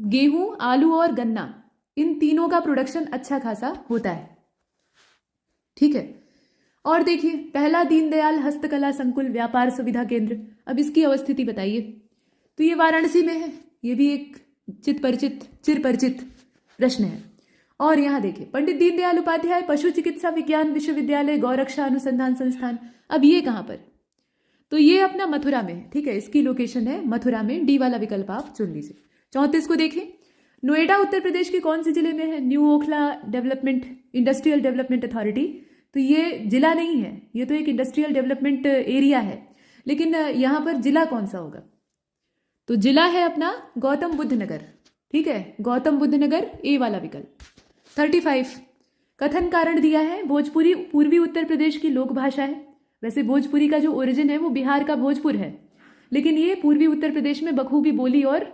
गेहूं, आलू और गन्ना, इन तीनों का प्रोडक्शन अच्छा खासा होता है, ठीक है। और देखिए, पहला दीनदयाल हस्तकला संकुल व्यापार सुविधा केंद्र, अब इसकी अवस्थिति बताइए। तो ये वाराणसी में है, ये भी एक चिर परिचित प्रश्न है। और यहाँ देखिए, पंडित दीनदयाल उपाध्याय पशु चिकित्सा विज्ञान विश्वविद्यालय गौरक्षा अनुसंधान संस्थान, अब ये कहाँ पर? तो ये अपना मथुरा में है, ठीक है, इसकी लोकेशन है मथुरा में। डी वाला विकल्प आप चुन लीजिए। 34 को देखें, नोएडा उत्तर प्रदेश के कौन से जिले में है? New Okhla development industrial development authority. तो ये जिला नहीं है, ये तो एक इंडस्ट्रियल डेवलपमेंट एरिया है, लेकिन यहाँ पर जिला कौन सा होगा? तो जिला है अपना गौतम बुद्ध नगर, ठीक है, गौतम बुद्ध नगर, ए वाला विकल्प। 35 कथन कारण दिया है, भोजपुरी पूर्वी उत्तर प्रदेश की लोक भाषा है। वैसे भोजपुरी का जो ओरिजिन है वो बिहार का भोजपुर है, लेकिन ये पूर्वी उत्तर प्रदेश में बखूबी बोली और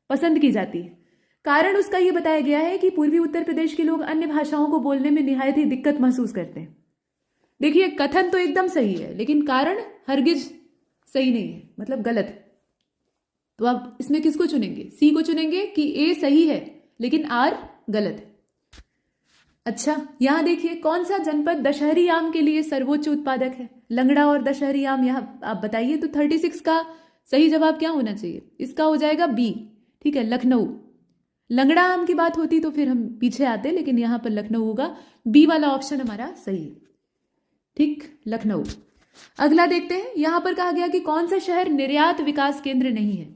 पसंद की जाती है। कारण उसका ये बताया गया है कि पूर्वी उत्तर प्रदेश के लोग अन्य भाषाओं को बोलने में निहायत ही दिक्कत महसूस करते हैं। देखिए, कथन तो एकदम सही है, लेकिन कारण हरगिज सही नहीं है, मतलब गलत। तो आप इसमें किसको चुनेंगे? सी को चुनेंगे कि ए सही है लेकिन आर गलत है। अच्छा, यहां देखिए, कौन सा जनपद दशहरी आम के लिए सर्वोच्च उत्पादक है? लंगड़ा और दशहरी आम, यहां आप बताइए। तो 36 का सही जवाब क्या होना चाहिए? इसका हो जाएगा बी, ठीक है, लखनऊ। लंगड़ा आम की बात होती तो फिर हम पीछे आते, लेकिन यहां पर लखनऊ होगा। बी वाला ऑप्शन हमारा सही है, ठीक, लखनऊ। अगला देखते हैं, यहां पर कहा गया कि कौन सा शहर निर्यात विकास केंद्र नहीं है?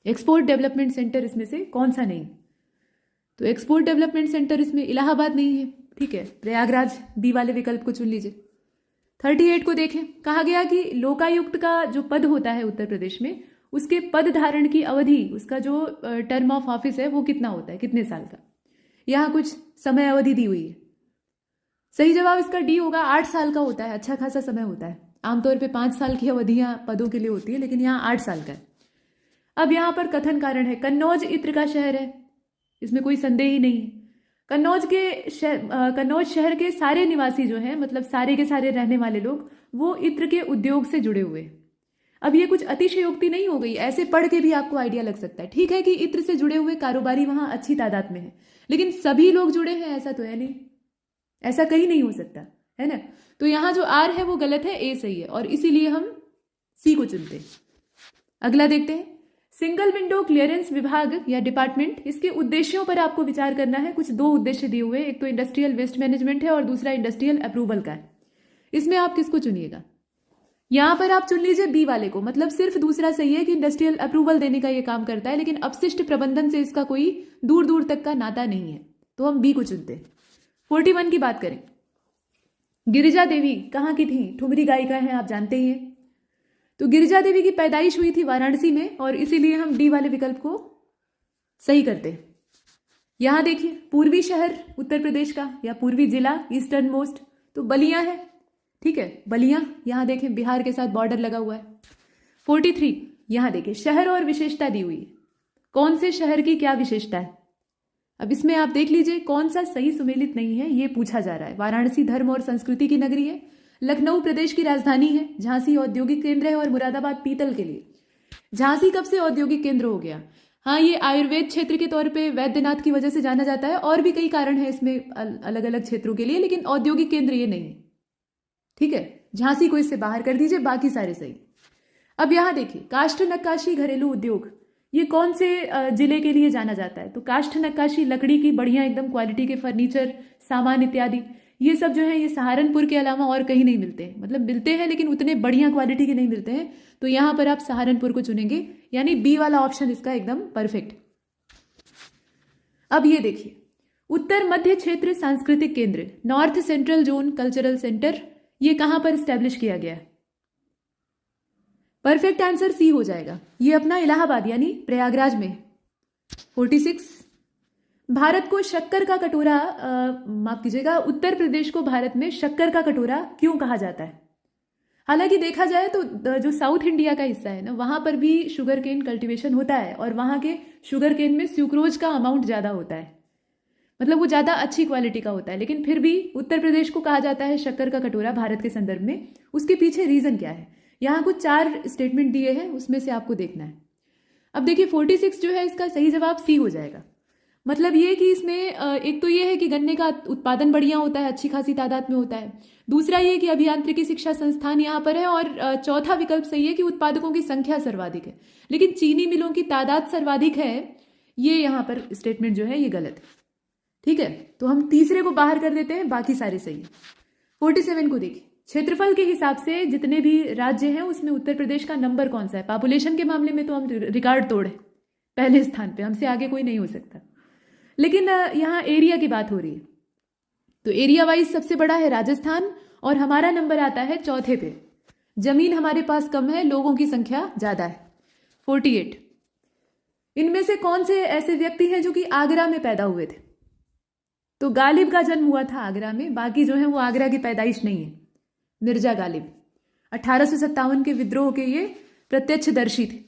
एक्सपोर्ट डेवलपमेंट सेंटर इसमें से कौन सा नहीं? तो एक्सपोर्ट डेवलपमेंट सेंटर इसमें इलाहाबाद नहीं है, ठीक है, प्रयागराज, बी वाले विकल्प को चुन लीजिए। 38 को देखें, कहा गया कि लोकायुक्त का जो पद होता है उत्तर प्रदेश में, उसके पद धारण की अवधि, उसका जो टर्म ऑफ ऑफिस है वो कितना होता है, कितने साल का? यहाँ कुछ समय अवधि दी हुई है। सही जवाब इसका डी होगा, 8 साल का होता है, अच्छा खासा समय होता है। आमतौर पे 5 साल की अवधियां पदों के लिए होती है, लेकिन यहाँ 8 साल का है। अब यहाँ पर कथन कारण है, कन्नौज इत्र का शहर है, इसमें कोई संदेह ही नहीं है। कन्नौज शहर के सारे निवासी जो हैं, मतलब सारे के सारे रहने वाले लोग, वो इत्र के उद्योग से जुड़े हुए हैं। अब ये कुछ अतिशयोक्ति नहीं हो गई, ऐसे पढ़ के भी आपको आइडिया लग सकता है। ठीक है कि इत्र से जुड़े हुए कारोबारी वहां अच्छी तादाद में है, लेकिन सभी लोग जुड़े हैं ऐसा तो है नहीं, ऐसा कहीं नहीं हो सकता, है ना। तो यहां जो आर है वो गलत है, ए सही है, और इसीलिए हम सी को चुनते हैं। अगला देखते हैं, सिंगल विंडो क्लियरेंस विभाग या डिपार्टमेंट, इसके उद्देश्यों पर आपको विचार करना है। कुछ 2 उद्देश्य दिए हुए, एक तो इंडस्ट्रियल वेस्ट मैनेजमेंट है और दूसरा इंडस्ट्रियल अप्रूवल का है। इसमें आप किसको चुनिएगा? यहां पर आप चुन लीजिए बी वाले को, मतलब सिर्फ दूसरा सही है कि इंडस्ट्रियल अप्रूवल देने का ये काम करता है, लेकिन अपशिष्ट प्रबंधन से इसका कोई दूर दूर तक का नाता नहीं है, तो हम बी को चुनते हैं। 41 की बात करें, गिरिजा देवी कहाँ की थी? ठुमरी गायिका है, आप जानते ही हैं। तो गिरिजा देवी की पैदाइश हुई थी वाराणसी में, और इसीलिए हम डी वाले विकल्प को सही करते हैं। यहां देखिए, पूर्वी शहर उत्तर प्रदेश का या पूर्वी जिला ईस्टर्न मोस्ट, तो बलिया है, ठीक है, बलिया। यहां देखें बिहार के साथ बॉर्डर लगा हुआ है। 43 यहां देखिए, शहर और विशेषता दी हुई है, कौन से शहर की क्या विशेषता है। अब इसमें आप देख लीजिए कौन सा सही सुमेलित नहीं है, ये पूछा जा रहा है। वाराणसी धर्म और संस्कृति की नगरी है, लखनऊ प्रदेश की राजधानी है, झांसी औद्योगिक केंद्र है, और मुरादाबाद पीतल के लिए। झांसी कब से औद्योगिक केंद्र हो गया? हाँ, ये आयुर्वेद क्षेत्र के तौर पे वैद्यनाथ की वजह से जाना जाता है, और भी कई कारण है इसमें अलग अलग क्षेत्रों के लिए, लेकिन औद्योगिक केंद्र ये नहीं है, ठीक है। झांसी को इससे बाहर कर दीजिए, बाकी सारे सही। अब यहां देखिए, काष्ठ नक्काशी घरेलू उद्योग, ये कौन से जिले के लिए जाना जाता है? तो काष्ठ नक्काशी, लकड़ी की बढ़िया एकदम क्वालिटी के फर्नीचर, सामान इत्यादि, ये सब जो है ये सहारनपुर के अलावा और कहीं नहीं मिलते हैं, मतलब मिलते हैं लेकिन उतने बढ़िया क्वालिटी के नहीं मिलते हैं। तो यहां पर आप सहारनपुर को चुनेंगे, यानी बी वाला ऑप्शन इसका एकदम परफेक्ट। अब ये देखिए, उत्तर मध्य क्षेत्र सांस्कृतिक केंद्र, north central zone cultural centre, ये कहां पर स्टैब्लिश किया गया है? परफेक्ट आंसर सी हो जाएगा, ये अपना इलाहाबाद यानी प्रयागराज में। 46 भारत को शक्कर का कटोरा माफ कीजिएगा, उत्तर प्रदेश को भारत में शक्कर का कटोरा क्यों कहा जाता है? हालांकि देखा जाए तो जो साउथ इंडिया का हिस्सा है ना, वहां पर भी शुगर केन कल्टीवेशन होता है और वहां के शुगर केन में स्यूक्रोज का अमाउंट ज़्यादा होता है, मतलब वो ज़्यादा अच्छी क्वालिटी का होता है, लेकिन फिर भी उत्तर प्रदेश को कहा जाता है शक्कर का कटोरा भारत के संदर्भ में। उसके पीछे रीज़न क्या है? यहाँ कुछ 4 स्टेटमेंट दिए हैं, उसमें से आपको देखना है। अब देखिए 46 जो है इसका सही जवाब सी हो जाएगा। मतलब ये कि इसमें एक तो ये है कि गन्ने का उत्पादन बढ़िया होता है, अच्छी खासी तादाद में होता है। दूसरा ये कि अभियांत्रिकी शिक्षा संस्थान यहाँ पर है। और चौथा विकल्प सही है कि उत्पादकों की संख्या सर्वाधिक है, लेकिन चीनी मिलों की तादाद सर्वाधिक है। ये यहाँ पर स्टेटमेंट जो है ये गलत है। ठीक है, तो हम तीसरे को बाहर कर देते हैं, बाकी सारे सही है। 47 को देखिए, क्षेत्रफल के हिसाब से जितने भी राज्य हैं उसमें उत्तर प्रदेश का नंबर कौन सा है? पॉपुलेशन के मामले में तो हम रिकॉर्ड तोड़े, पहले स्थान पे, हमसे आगे कोई नहीं हो सकता। लेकिन यहाँ एरिया की बात हो रही है, तो एरिया वाइज सबसे बड़ा है राजस्थान और हमारा नंबर आता है चौथे पे। जमीन हमारे पास कम है, लोगों की संख्या ज्यादा है, 48। इनमें से कौन से ऐसे व्यक्ति हैं जो कि आगरा में पैदा हुए थे? तो गालिब का जन्म हुआ था आगरा में, बाकी जो है वो आगरा की पैदाइश नहीं है। मिर्जा गालिब 1857 के विद्रोह के ये प्रत्यक्षदर्शी थे।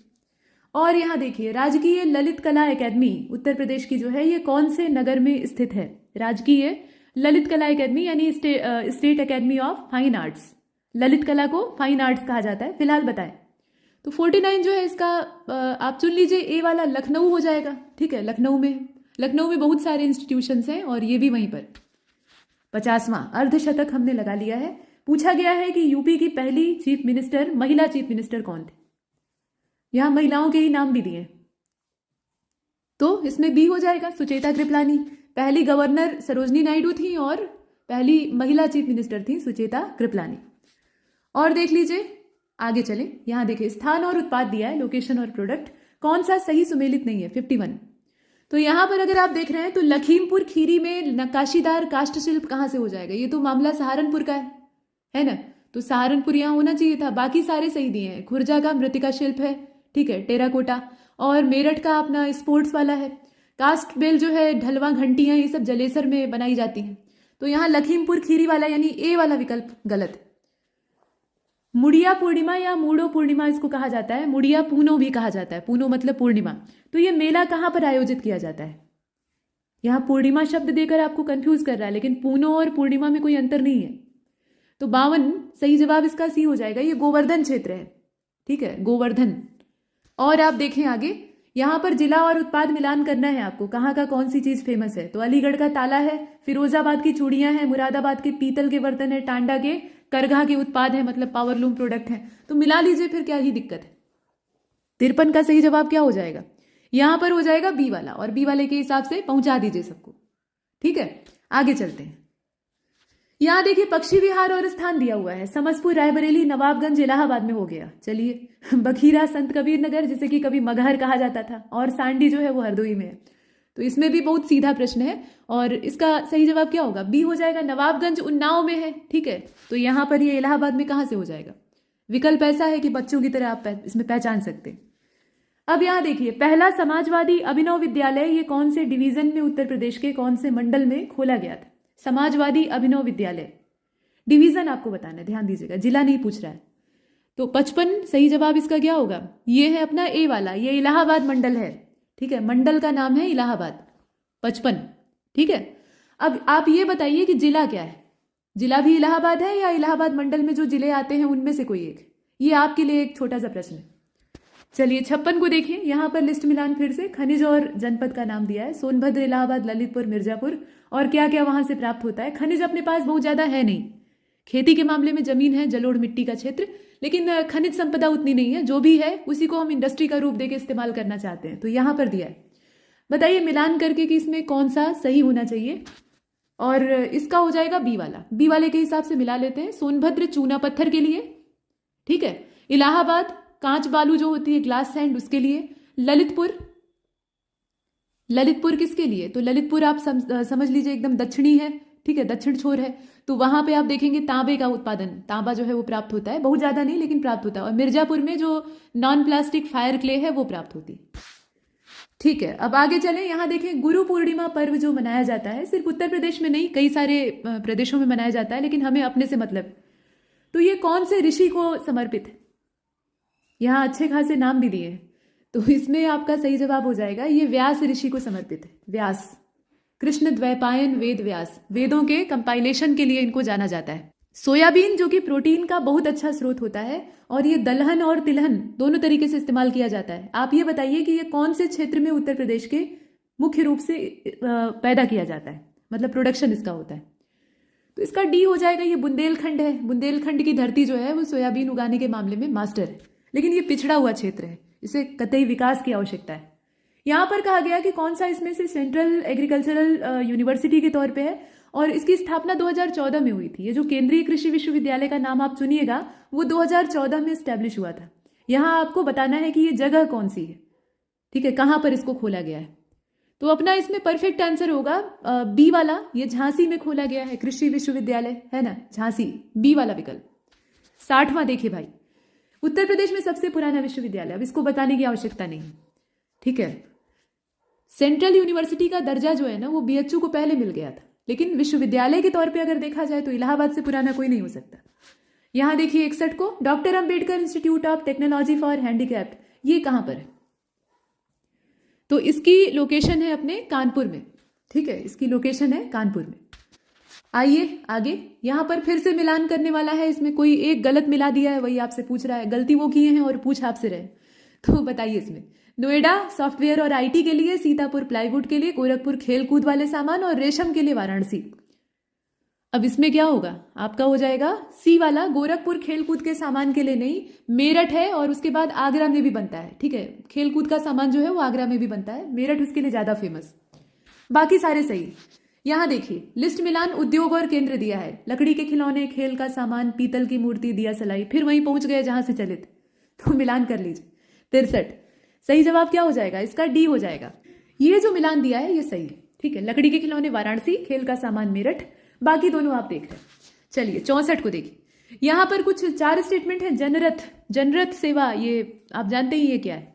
और यहाँ देखिए राजकीय ललित कला एकेडमी उत्तर प्रदेश की जो है ये कौन से नगर में स्थित है? राजकीय ललित कला एकेडमी यानी state academy of fine arts. Lalit कला को फाइन आर्ट्स कहा जाता है। फिलहाल बताएं तो 49 जो है इसका आप चुन लीजिए, ए वाला लखनऊ हो जाएगा। ठीक है, लखनऊ में बहुत सारे इंस्टीट्यूशंस हैं और ये भी वहीं पर। 50वां अर्धशतक हमने लगा लिया है। पूछा गया है कि यूपी की पहली चीफ मिनिस्टर, महिला चीफ मिनिस्टर कौन थे? यहां महिलाओं के ही नाम भी दिए, तो इसमें बी हो जाएगा, सुचेता कृपलानी। पहली गवर्नर सरोजनी नायडू थी और पहली महिला चीफ मिनिस्टर थी सुचेता कृपलानी। और देख लीजिए आगे चले, यहां देखिए स्थान और उत्पाद दिया है, लोकेशन और प्रोडक्ट, कौन सा सही सुमेलित नहीं है? 51। तो यहां पर अगर आप देख रहे हैं तो लखीमपुर खीरी में नक्काशीदार काष्ठ शिल्प कहां से हो जाएगा? ये तो मामला सहारनपुर का है ना, तो सहारनपुर यहां होना चाहिए था। बाकी सारे सही दिए हैं। खुर्जा का मृतिका शिल्प है, ठीक है, टेराकोटा। और मेरठ का अपना स्पोर्ट्स वाला है। कास्ट बेल जो है, ढलवा घंटियां, ये सब जलेसर में बनाई जाती हैं। तो यहाँ लखीमपुर खीरी वाला यानी ए वाला विकल्प गलत है। मुड़िया पूर्णिमा या मूड़ो पूर्णिमा इसको कहा जाता है, मुड़िया पूनो भी कहा जाता है, पूनो मतलब पूर्णिमा। तो ये मेला कहाँ पर आयोजित किया जाता है? यहाँ पूर्णिमा शब्द देकर आपको कंफ्यूज कर रहा है, लेकिन पूनो और पूर्णिमा में कोई अंतर नहीं है। तो 52 सही जवाब इसका सी हो जाएगा। ये गोवर्धन क्षेत्र है, ठीक है, गोवर्धन। और आप देखें आगे, यहाँ पर जिला और उत्पाद मिलान करना है आपको, कहाँ का कौन सी चीज फेमस है। तो अलीगढ़ का ताला है, फिरोजाबाद की चूड़ियां हैं, मुरादाबाद के पीतल के बर्तन है, टांडा के करघा के उत्पाद है, मतलब पावरलूम प्रोडक्ट है। तो मिला लीजिए, फिर क्या ही दिक्कत है। 53 का सही जवाब क्या हो जाएगा? यहां पर हो जाएगा बी वाला, और बी वाले के हिसाब से पहुंचा दीजिए सबको। ठीक है, आगे चलते हैं। यहां देखिए पक्षी विहार और स्थान दिया हुआ है, समसपुर, रायबरेली, नवाबगंज, इलाहाबाद में हो गया। चलिए, बखीरा संत कबीर नगर, जिसे कि कभी मगहर कहा जाता था, और सांडी जो है वो हरदोई में है। तो इसमें भी बहुत सीधा प्रश्न है और इसका सही जवाब क्या होगा? बी हो जाएगा। नवाबगंज उन्नाव में है, ठीक है, तो यहां पर ये इलाहाबाद में कहां से हो जाएगा? विकल्प ऐसा है कि बच्चों की तरह आप इसमें पहचान सकते हैं। अब यहां देखिए, पहला समाजवादी अभिनव विद्यालय ये कौन से डिवीजन में, उत्तर प्रदेश के कौन से मंडल में खोला गया था? समाजवादी अभिनव विद्यालय, डिवीजन आपको बताना है, ध्यान दीजिएगा, जिला नहीं पूछ रहा है। तो 55 सही जवाब इसका क्या होगा? ये है अपना ए वाला, ये इलाहाबाद मंडल है, ठीक है, मंडल का नाम है इलाहाबाद। 55, ठीक है। अब आप ये बताइए कि जिला क्या है? जिला भी इलाहाबाद है या इलाहाबाद मंडल में जो जिले आते हैं उनमें से कोई एक? ये आपके लिए एक छोटा सा प्रश्न है। चलिए 56 को देखिए, यहां पर लिस्ट मिलान फिर से, खनिज और जनपद का नाम दिया है, सोनभद्र, इलाहाबाद, ललितपुर, मिर्जापुर, और क्या क्या वहां से प्राप्त होता है। खनिज अपने पास बहुत ज्यादा है नहीं, खेती के मामले में जमीन है, जलोढ़ मिट्टी का क्षेत्र, लेकिन खनिज संपदा उतनी नहीं है। जो भी है उसी को हम इंडस्ट्री का रूप देके इस्तेमाल करना चाहते हैं, तो यहां पर दिया है। बताइए मिलान करके कि इसमें कौन सा सही होना चाहिए, और इसका हो जाएगा बी वाला। बी वाले के हिसाब से मिला लेते हैं। सोनभद्र चूना पत्थर के लिए, ठीक है, इलाहाबाद कांच बालू जो होती है, ग्लास सैंड, उसके लिए, ललितपुर किसके लिए? तो ललितपुर आप समझ लीजिए एकदम दक्षिणी है, ठीक है, दक्षिण छोर है, तो वहां पे आप देखेंगे तांबे का उत्पादन, तांबा जो है वो प्राप्त होता है, बहुत ज्यादा नहीं लेकिन प्राप्त होता है। और मिर्जापुर में जो नॉन प्लास्टिक फायर क्ले है वो प्राप्त होती है। ठीक है, अब आगे चलें। यहाँ देखें, गुरु पूर्णिमा पर्व जो मनाया जाता है सिर्फ उत्तर प्रदेश में नहीं, कई सारे प्रदेशों में मनाया जाता है, लेकिन हमें अपने से मतलब। तो ये कौन से ऋषि को समर्पित है? यहाँ अच्छे खासे नाम भी दिए हैं, तो इसमें आपका सही जवाब हो जाएगा ये व्यास ऋषि को समर्पित है। व्यास, कृष्ण द्वैपायन वेद व्यास, वेदों के कंपाइलेशन के लिए इनको जाना जाता है। सोयाबीन जो कि प्रोटीन का बहुत अच्छा स्रोत होता है, और ये दलहन और तिलहन दोनों तरीके से इस्तेमाल किया जाता है। आप ये बताइए कि ये कौन से क्षेत्र में उत्तर प्रदेश के मुख्य रूप से पैदा किया जाता है, मतलब प्रोडक्शन इसका होता है? तो इसका डी हो जाएगा, ये बुंदेलखंड है। बुंदेलखंड की धरती जो है वो सोयाबीन उगाने के मामले में मास्टर है, लेकिन ये पिछड़ा हुआ क्षेत्र है, इसे कतई विकास की आवश्यकता है। यहाँ पर कहा गया कि कौन सा इसमें से सेंट्रल एग्रीकल्चरल यूनिवर्सिटी के तौर पे है, और इसकी स्थापना 2014 में हुई थी। ये जो केंद्रीय कृषि विश्वविद्यालय का नाम आप चुनिएगा वो 2014 में स्टैब्लिश हुआ था। यहाँ आपको बताना है कि ये जगह कौन सी है, ठीक है, कहाँ पर इसको खोला गया है। तो अपना इसमें परफेक्ट आंसर होगा बी वाला, ये झांसी में खोला गया है कृषि विश्वविद्यालय, है ना, झांसी, बी वाला विकल्प। 60वां देखिए भाई, उत्तर प्रदेश में सबसे पुराना विश्वविद्यालय, अब इसको बताने की आवश्यकता नहीं, ठीक है। सेंट्रल यूनिवर्सिटी का दर्जा जो है ना वो बीएचयू को पहले मिल गया था, लेकिन विश्वविद्यालय के तौर पे अगर देखा जाए तो इलाहाबाद से पुराना कोई नहीं हो सकता। यहाँ देखिए 61 को, doctor Ambedkar institute of technology for handicapped, ये कहाँ पर है? तो इसकी लोकेशन है अपने कानपुर में, ठीक है, इसकी लोकेशन है कानपुर में। आइए आगे, यहाँ पर फिर से मिलान करने वाला है। इसमें कोई एक गलत मिला दिया है, वही आपसे पूछ रहा है, गलती वो किए हैं और पूछ आपसे रहे, तो बताइए इसमें। नोएडा सॉफ्टवेयर और आईटी के लिए, सीतापुर प्लाईवुड के लिए, गोरखपुर खेल कूद वाले सामान, और रेशम के लिए वाराणसी। अब इसमें क्या होगा? आपका हो जाएगा सी वाला, गोरखपुर खेल कूद के सामान के लिए नहीं, मेरठ है, और उसके बाद आगरा में भी बनता है, ठीक है, खेल कूद का सामान जो है वो आगरा में भी बनता है, मेरठ उसके लिए ज्यादा फेमस। बाकी सारे सही। यहाँ देखिए लिस्ट मिलान उद्योग और केंद्र दिया है, लकड़ी के खिलौने, खेल का सामान, पीतल की मूर्ति, दिया सलाई, फिर वहीं पहुंच गए जहां से चले थे, तो मिलान कर लीजिए। 63 सही जवाब क्या हो जाएगा? इसका डी हो जाएगा। ये जो मिलान दिया है ये सही है, ठीक है, लकड़ी के खिलौने वाराणसी, खेल का सामान मेरठ, बाकी दोनों आप देख रहे हैं। चलिए 64 को देखिए, यहाँ पर कुछ 4 स्टेटमेंट है। जनरथ सेवा, ये आप जानते ही ये क्या है?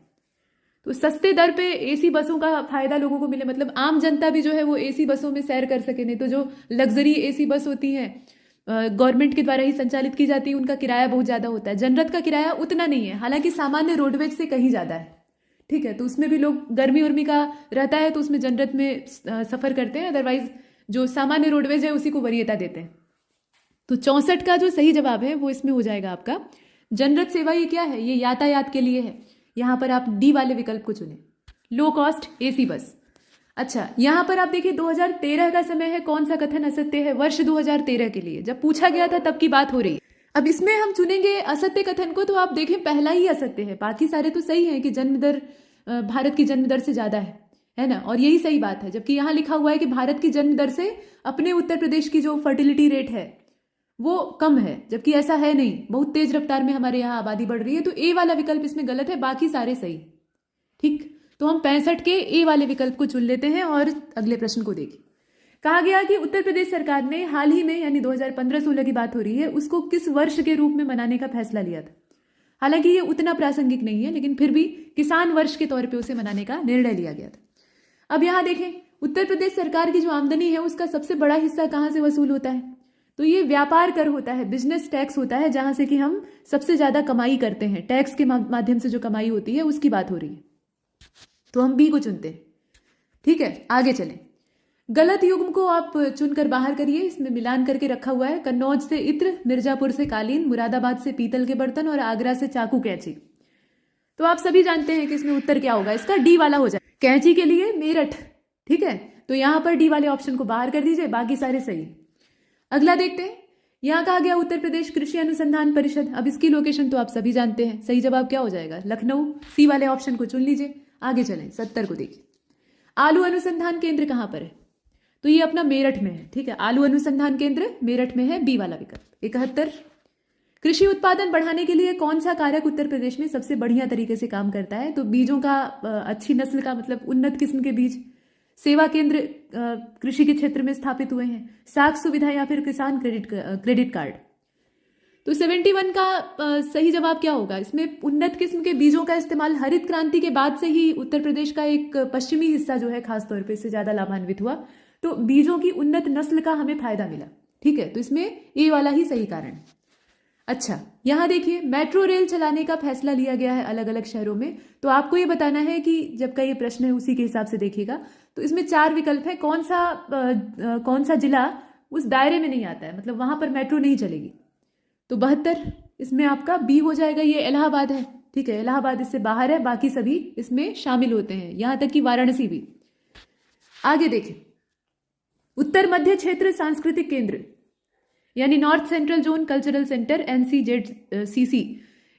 तो सस्ते दर पे एसी बसों का फायदा लोगों को मिले, मतलब आम जनता भी जो है वो एसी बसों में सैर कर सके। नहीं तो जो लग्जरी एसी बस होती हैं गवर्नमेंट के द्वारा ही संचालित की जाती है, उनका किराया बहुत ज्यादा होता है। जनरथ का किराया उतना नहीं है, हालांकि सामान्य रोडवेज से कहीं ज्यादा है, ठीक है। तो उसमें भी लोग गर्मी उर्मी का रहता है तो उसमें जनरथ में सफर करते हैं, अदरवाइज जो सामान्य रोडवेज है उसी को वरीयता देते हैं। तो 64 का जो सही जवाब है वो इसमें हो जाएगा आपका जनरथ सेवा। ये क्या है? ये यातायात के लिए है। यहाँ पर आप डी वाले विकल्प को चुने, लो कॉस्ट एसी बस। अच्छा, यहाँ पर आप देखिए 2013 का समय है, कौन सा कथन असत्य है? वर्ष 2013 के लिए जब पूछा गया था तब की बात हो रही है। अब इसमें हम चुनेंगे असत्य कथन को, तो आप देखें पहला ही असत्य है, बाकी सारे तो सही है कि जन्म दर भारत की जन्म दर से ज्यादा है ना, और यही सही बात है। जबकि यहाँ लिखा हुआ है कि भारत की जन्म दर से अपने उत्तर प्रदेश की जो फर्टिलिटी रेट है वो कम है, जबकि ऐसा है नहीं, बहुत तेज रफ्तार में हमारे यहाँ आबादी बढ़ रही है। तो ए वाला विकल्प इसमें गलत है, बाकी सारे सही, ठीक। तो हम 65 के ए वाले विकल्प को चुन लेते हैं और अगले प्रश्न को देखिए। कहा गया कि उत्तर प्रदेश सरकार ने हाल ही में, यानी 2015-16 की बात हो रही है, उसको किस वर्ष के रूप में मनाने का फैसला लिया था। हालांकि ये उतना प्रासंगिक नहीं है, लेकिन फिर भी किसान वर्ष के तौर पे उसे मनाने का निर्णय लिया गया था। अब यहाँ देखें, उत्तर प्रदेश सरकार की जो आमदनी है उसका सबसे बड़ा हिस्सा कहाँ से वसूल होता है? तो ये व्यापार कर होता है, बिजनेस टैक्स होता है, जहां से कि हम सबसे ज्यादा कमाई करते हैं, टैक्स के माध्यम से जो कमाई होती है उसकी बात हो रही है। तो हम बी को चुनते हैं, ठीक है। आगे चलें, गलत युग्म को आप चुनकर बाहर करिए। इसमें मिलान करके रखा हुआ है, कन्नौज से इत्र, मिर्जापुर से कालीन, मुरादाबाद से पीतल के बर्तन और आगरा से चाकू कैंची। तो आप सभी जानते हैं कि इसमें उत्तर क्या होगा, इसका डी वाला हो जाए। कैंची के लिए मेरठ, ठीक है, तो यहां पर डी वाले ऑप्शन को बाहर कर दीजिए, बाकी सारे सही। अगला देखते हैं, यहां कहा गया उत्तर प्रदेश कृषि अनुसंधान परिषद। अब इसकी लोकेशन तो आप सभी जानते हैं, सही जवाब क्या हो जाएगा? लखनऊ, सी वाले ऑप्शन को चुन लीजिए। आगे चलें, 70 को देखिए, आलू अनुसंधान केंद्र कहां पर है? तो ये अपना मेरठ में है, ठीक है, आलू अनुसंधान केंद्र मेरठ में है, बी वाला विकल्प। 71, कृषि उत्पादन बढ़ाने के लिए कौन सा कारक उत्तर प्रदेश में सबसे बढ़िया तरीके से काम करता है? तो बीजों का, अच्छी नस्ल का, मतलब उन्नत किस्म के बीज, सेवा केंद्र कृषि के क्षेत्र में स्थापित हुए हैं, साख सुविधा, या फिर किसान क्रेडिट कार्ड। तो 71 का सही जवाब क्या होगा? इसमें उन्नत किस्म के बीजों का इस्तेमाल हरित क्रांति के बाद से ही उत्तर प्रदेश का एक पश्चिमी हिस्सा जो है खासतौर पे इससे ज़्यादा लाभान्वित हुआ। तो बीजों की उन्नत नस्ल का हमें फायदा मिला। ठीक है, तो इसमें ए वाला ही सही कारण। अच्छा, यहाँ देखिए मेट्रो रेल चलाने का फैसला लिया गया है अलग अलग शहरों में। तो आपको ये बताना है कि जब का ये प्रश्न है उसी के हिसाब से देखिएगा। तो इसमें 4 विकल्प है, कौन सा जिला उस दायरे में नहीं आता है, मतलब वहां पर मेट्रो नहीं चलेगी। तो 72 इसमें आपका बी हो जाएगा। ये इलाहाबाद है। ठीक है, इलाहाबाद इससे बाहर है, बाकी सभी इसमें शामिल होते हैं, यहां तक कि वाराणसी भी। आगे देखें, उत्तर मध्य क्षेत्र सांस्कृतिक केंद्र यानी north central zone cultural centre NCZCC,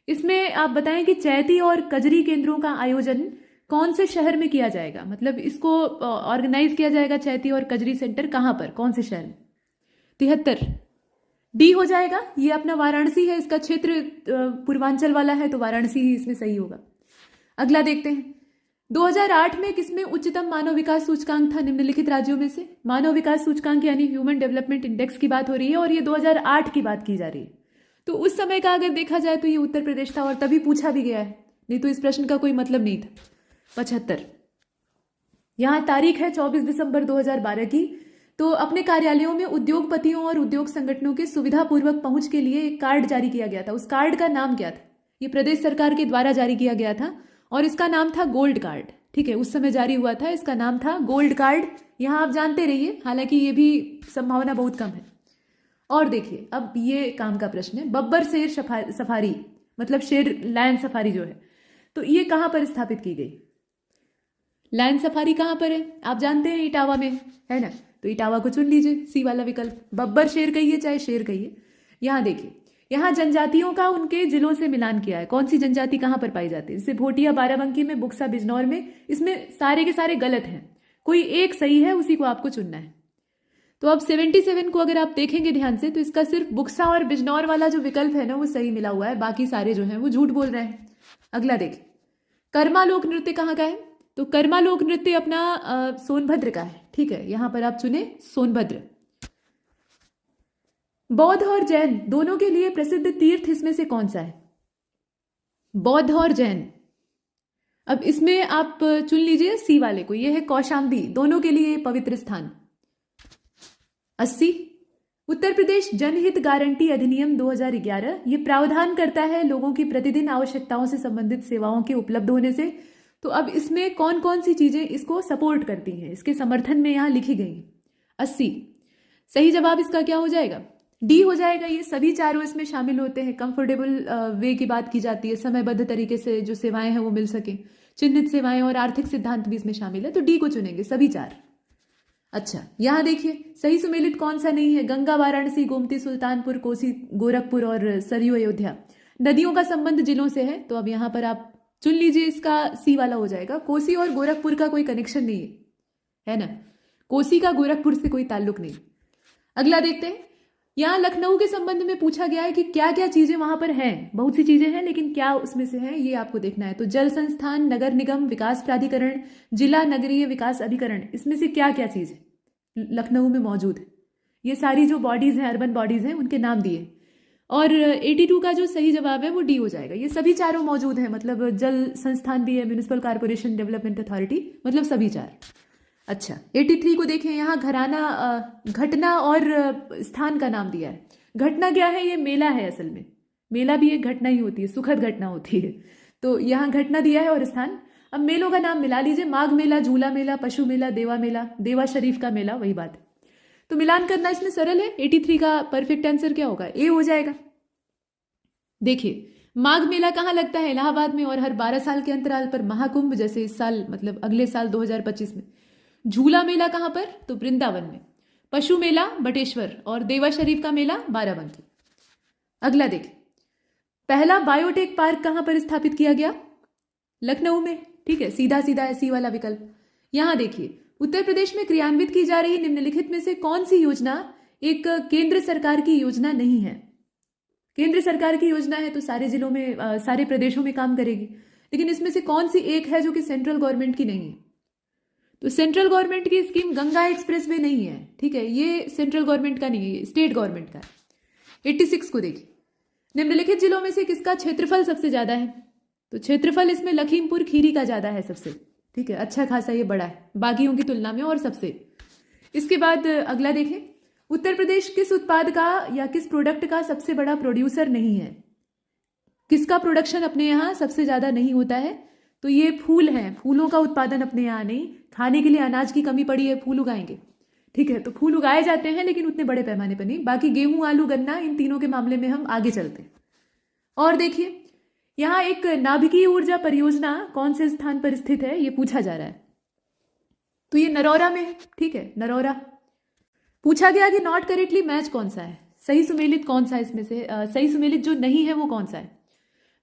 इसमें आप बताएं कि चैती और कजरी केंद्रों का आयोजन कौन से शहर में किया जाएगा, मतलब इसको ऑर्गेनाइज किया जाएगा चैती और कजरी सेंटर कहां पर, कौन से शहर में? 73 डी हो जाएगा। ये अपना वाराणसी है, इसका क्षेत्र पूर्वांचल वाला है, तो वाराणसी ही इसमें सही होगा। अगला देखते हैं, 2008 में किसमें उच्चतम मानव विकास सूचकांक था निम्नलिखित राज्यों में से? मानव विकास सूचकांक यानी ह्यूमन डेवलपमेंट इंडेक्स की बात हो रही है और ये 2008 की बात की जा रही है। तो उस समय का अगर देखा जाए तो ये उत्तर प्रदेश था और तभी पूछा भी गया है, नहीं तो इस प्रश्न का कोई मतलब नहीं था। 75 यहाँ तारीख है 24 दिसंबर 2012 की। तो अपने कार्यालयों में उद्योगपतियों और उद्योग संगठनों के सुविधापूर्वक पहुंच के लिए एक कार्ड जारी किया गया था। उस कार्ड का नाम क्या था? ये प्रदेश सरकार के द्वारा जारी किया गया था और इसका नाम था गोल्ड कार्ड। ठीक है, उस समय जारी हुआ था, इसका नाम था गोल्ड कार्ड। यहाँ आप जानते रहिए, हालांकि ये भी संभावना बहुत कम है। और देखिए, अब ये काम का प्रश्न है, बब्बर शेर सफारी मतलब शेर लायन सफारी जो है, तो ये कहाँ पर स्थापित की गई? लायन सफारी कहाँ पर है? आप जानते हैं इटावा में है ना, तो इटावा को चुन लीजिए, सी वाला विकल्प। बब्बर शेर कहिए चाहे शेर कहिए। यहाँ देखिए, यहाँ जनजातियों का उनके जिलों से मिलान किया है, कौन सी जनजाति कहाँ पर पाई जाती है, जैसे भोटिया बाराबंकी में, बुक्सा बिजनौर में। इसमें सारे के सारे गलत हैं, कोई एक सही है, उसी को आपको चुनना है। तो अब 77 को अगर आप देखेंगे ध्यान से तो इसका सिर्फ बुक्सा और बिजनौर वाला जो विकल्प है ना वो सही मिला हुआ है, बाकी सारे जो हैं वो झूठ बोल रहे हैं। अगला देखिए, कर्मा लोक नृत्य कहाँ का है? तो कर्मा लोक नृत्य अपना सोनभद्र का है। ठीक है, यहां पर आप चुने सोनभद्र। बौद्ध और जैन दोनों के लिए प्रसिद्ध तीर्थ इसमें से कौन सा है? बौद्ध और जैन। अब इसमें आप चुन लीजिए सी वाले को, यह है कौशाम्बी, दोनों के लिए पवित्र स्थान। 80 उत्तर प्रदेश जनहित गारंटी अधिनियम 2011 ये प्रावधान करता है लोगों की प्रतिदिन आवश्यकताओं से संबंधित सेवाओं के उपलब्ध होने से। तो अब इसमें कौन कौन सी चीजें इसको सपोर्ट करती हैं, इसके समर्थन में यहां लिखी गई 80। सही जवाब इसका क्या हो जाएगा? डी हो जाएगा। ये सभी चारों इसमें शामिल होते हैं। कंफर्टेबल वे की बात की जाती है, समयबद्ध तरीके से जो सेवाएं हैं वो मिल सके, चिन्हित सेवाएं और आर्थिक सिद्धांत भी इसमें शामिल है, तो डी को चुनेंगे सभी 4। अच्छा, यहां देखिए सही सुमेलित कौन सा नहीं है? गंगा वाराणसी, गोमती सुल्तानपुर, कोसी गोरखपुर और सरयू अयोध्या। नदियों का संबंध जिलों से है, तो अब यहां पर आप चुन लीजिए, इसका सी वाला हो जाएगा। कोसी और गोरखपुर का कोई कनेक्शन नहीं है ना, कोसी का गोरखपुर से कोई ताल्लुक नहीं। अगला देखते हैं, यहां लखनऊ के संबंध में पूछा गया है कि क्या क्या चीजें वहां पर हैं। बहुत सी चीजें हैं, लेकिन क्या उसमें से है ये आपको देखना है। तो जल संस्थान, नगर निगम, विकास प्राधिकरण, जिला नगरीय विकास अभिकरण, इसमें से क्या क्या चीज है लखनऊ में मौजूद है? ये सारी जो बॉडीज हैं, अर्बन बॉडीज हैं, उनके नाम दिए। और 82 का जो सही जवाब है वो डी हो जाएगा। ये सभी चारों मौजूद हैं, मतलब जल संस्थान भी है, म्यूनिसिपल कॉर्पोरेशन डेवलपमेंट अथॉरिटी, मतलब सभी 4। अच्छा, 83 को देखें, यहाँ घटना और स्थान का नाम दिया है। घटना क्या है? ये मेला है, असल में मेला भी एक घटना ही होती है, सुखद घटना होती है। तो यहाँ घटना दिया है और स्थान। अब मेलों का नाम मिला लीजिए, माघ मेला, झूला मेला, पशु मेला, देवा मेला, देवा शरीफ का मेला, वही बात है। तो मिलान करना इसमें सरल है। 83 का परफेक्ट आंसर क्या होगा? ए हो जाएगा। देखिए, माघ मेला कहाँ लगता है? इलाहाबाद में, और हर 12 साल के अंतराल पर महाकुंभ, जैसे इस साल मतलब अगले साल 2025 में। झूला मेला कहाँ पर? तो वृंदावन में। पशु मेला बटेश्वर, और देवा शरीफ का मेला बाराबंकी। अगला देखिए, पहला बायोटेक पार्क कहाँ पर स्थापित किया गया? लखनऊ में। ठीक है, सीधा सीधा ऐसी वाला विकल्प। यहां देखिए, उत्तर प्रदेश में क्रियान्वित की जा रही निम्नलिखित में से कौन सी योजना एक केंद्र सरकार की योजना नहीं है? केंद्र सरकार की योजना है तो सारे जिलों में, सारे प्रदेशों में काम करेगी, लेकिन इसमें से कौन सी एक है जो कि सेंट्रल गवर्नमेंट की नहीं है? तो सेंट्रल गवर्नमेंट की स्कीम गंगा एक्सप्रेस वे नहीं है। ठीक है, ये सेंट्रल गवर्नमेंट का नहीं है, स्टेट गवर्नमेंट का है। 86 को देखिए, निम्नलिखित जिलों में से किसका क्षेत्रफल सबसे ज्यादा है? तो क्षेत्रफल इसमें लखीमपुर खीरी का ज्यादा है सबसे, ठीक है, अच्छा खासा ये बड़ा है बाकियों की तुलना में और सबसे। इसके बाद अगला देखें, उत्तर प्रदेश किस उत्पाद का या किस प्रोडक्ट का सबसे बड़ा प्रोड्यूसर नहीं है? किसका प्रोडक्शन अपने यहाँ सबसे ज्यादा नहीं होता है? तो ये फूल हैं, फूलों का उत्पादन अपने यहाँ नहीं। खाने के लिए अनाज की कमी पड़ी है, फूल उगाएंगे, ठीक है, तो फूल उगाए जाते हैं लेकिन उतने बड़े पैमाने पर नहीं। बाकी गेहूं, आलू, गन्ना, इन तीनों के मामले में हम आगे चलते हैं। और देखिए यहाँ एक नाभिकीय ऊर्जा परियोजना कौन से स्थान पर स्थित है, ये पूछा जा रहा है। तो ये नरौरा में है, ठीक है, नरौरा। पूछा गया कि नॉट करेक्टली मैच कौन सा है, सही सुमेलित कौन सा है इसमें से, सही सुमेलित जो नहीं है वो कौन सा है?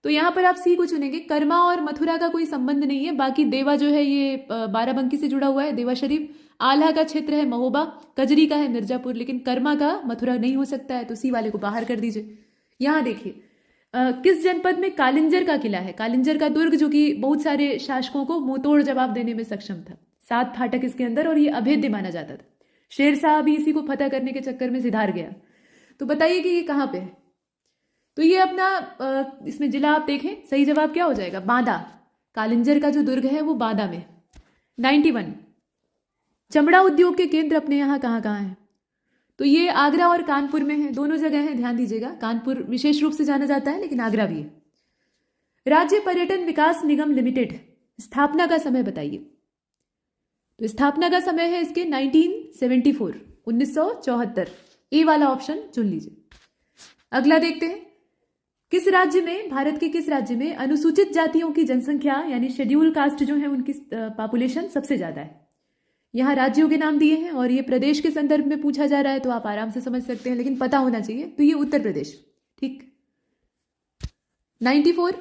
तो यहाँ पर आप सी को चुनेंगे। कर्मा और मथुरा का कोई संबंध नहीं है, बाकी देवा जो है ये बाराबंकी से जुड़ा हुआ है, देवा शरीफ। आल्हा का क्षेत्र है महोबा, कजरी का है मिर्जापुर, लेकिन कर्मा का मथुरा नहीं हो सकता है, तो सी वाले को बाहर कर दीजिए। यहाँ देखिए किस जनपद में कालिंजर का किला है? कालिंजर का दुर्ग जो कि बहुत सारे शासकों को मुंहतोड़ जवाब देने में सक्षम था। 7 फाटक इसके अंदर और ये अभेद्य माना जाता था। शेरशाह भी इसी को फतह करने के चक्कर में सिधार गया। तो बताइए कि ये कहाँ पे है? तो ये अपना इसमें जिला आप देखें, सही जवाब क्या हो जाएगा? बांदा। कालिंजर का जो दुर्ग है वो बांदा में। 91 चमड़ा उद्योग के केंद्र अपने यहाँ कहाँ कहाँ हैं? तो ये आगरा और कानपुर में है, दोनों जगह हैं, ध्यान दीजिएगा। कानपुर विशेष रूप से जाना जाता है लेकिन आगरा भी है। राज्य पर्यटन विकास निगम लिमिटेड, स्थापना का समय बताइए। तो स्थापना का समय है इसके 1974, 1974। ए वाला ऑप्शन चुन लीजिए। अगला देखते हैं, किस राज्य में, भारत के किस राज्य में अनुसूचित जातियों की जनसंख्या यानी शेड्यूल कास्ट जो है उनकी पॉपुलेशन सबसे ज्यादा है? यहाँ राज्यों के नाम दिए हैं और ये प्रदेश के संदर्भ में पूछा जा रहा है, तो आप आराम से समझ सकते हैं, लेकिन पता होना चाहिए। तो ये उत्तर प्रदेश, ठीक। 94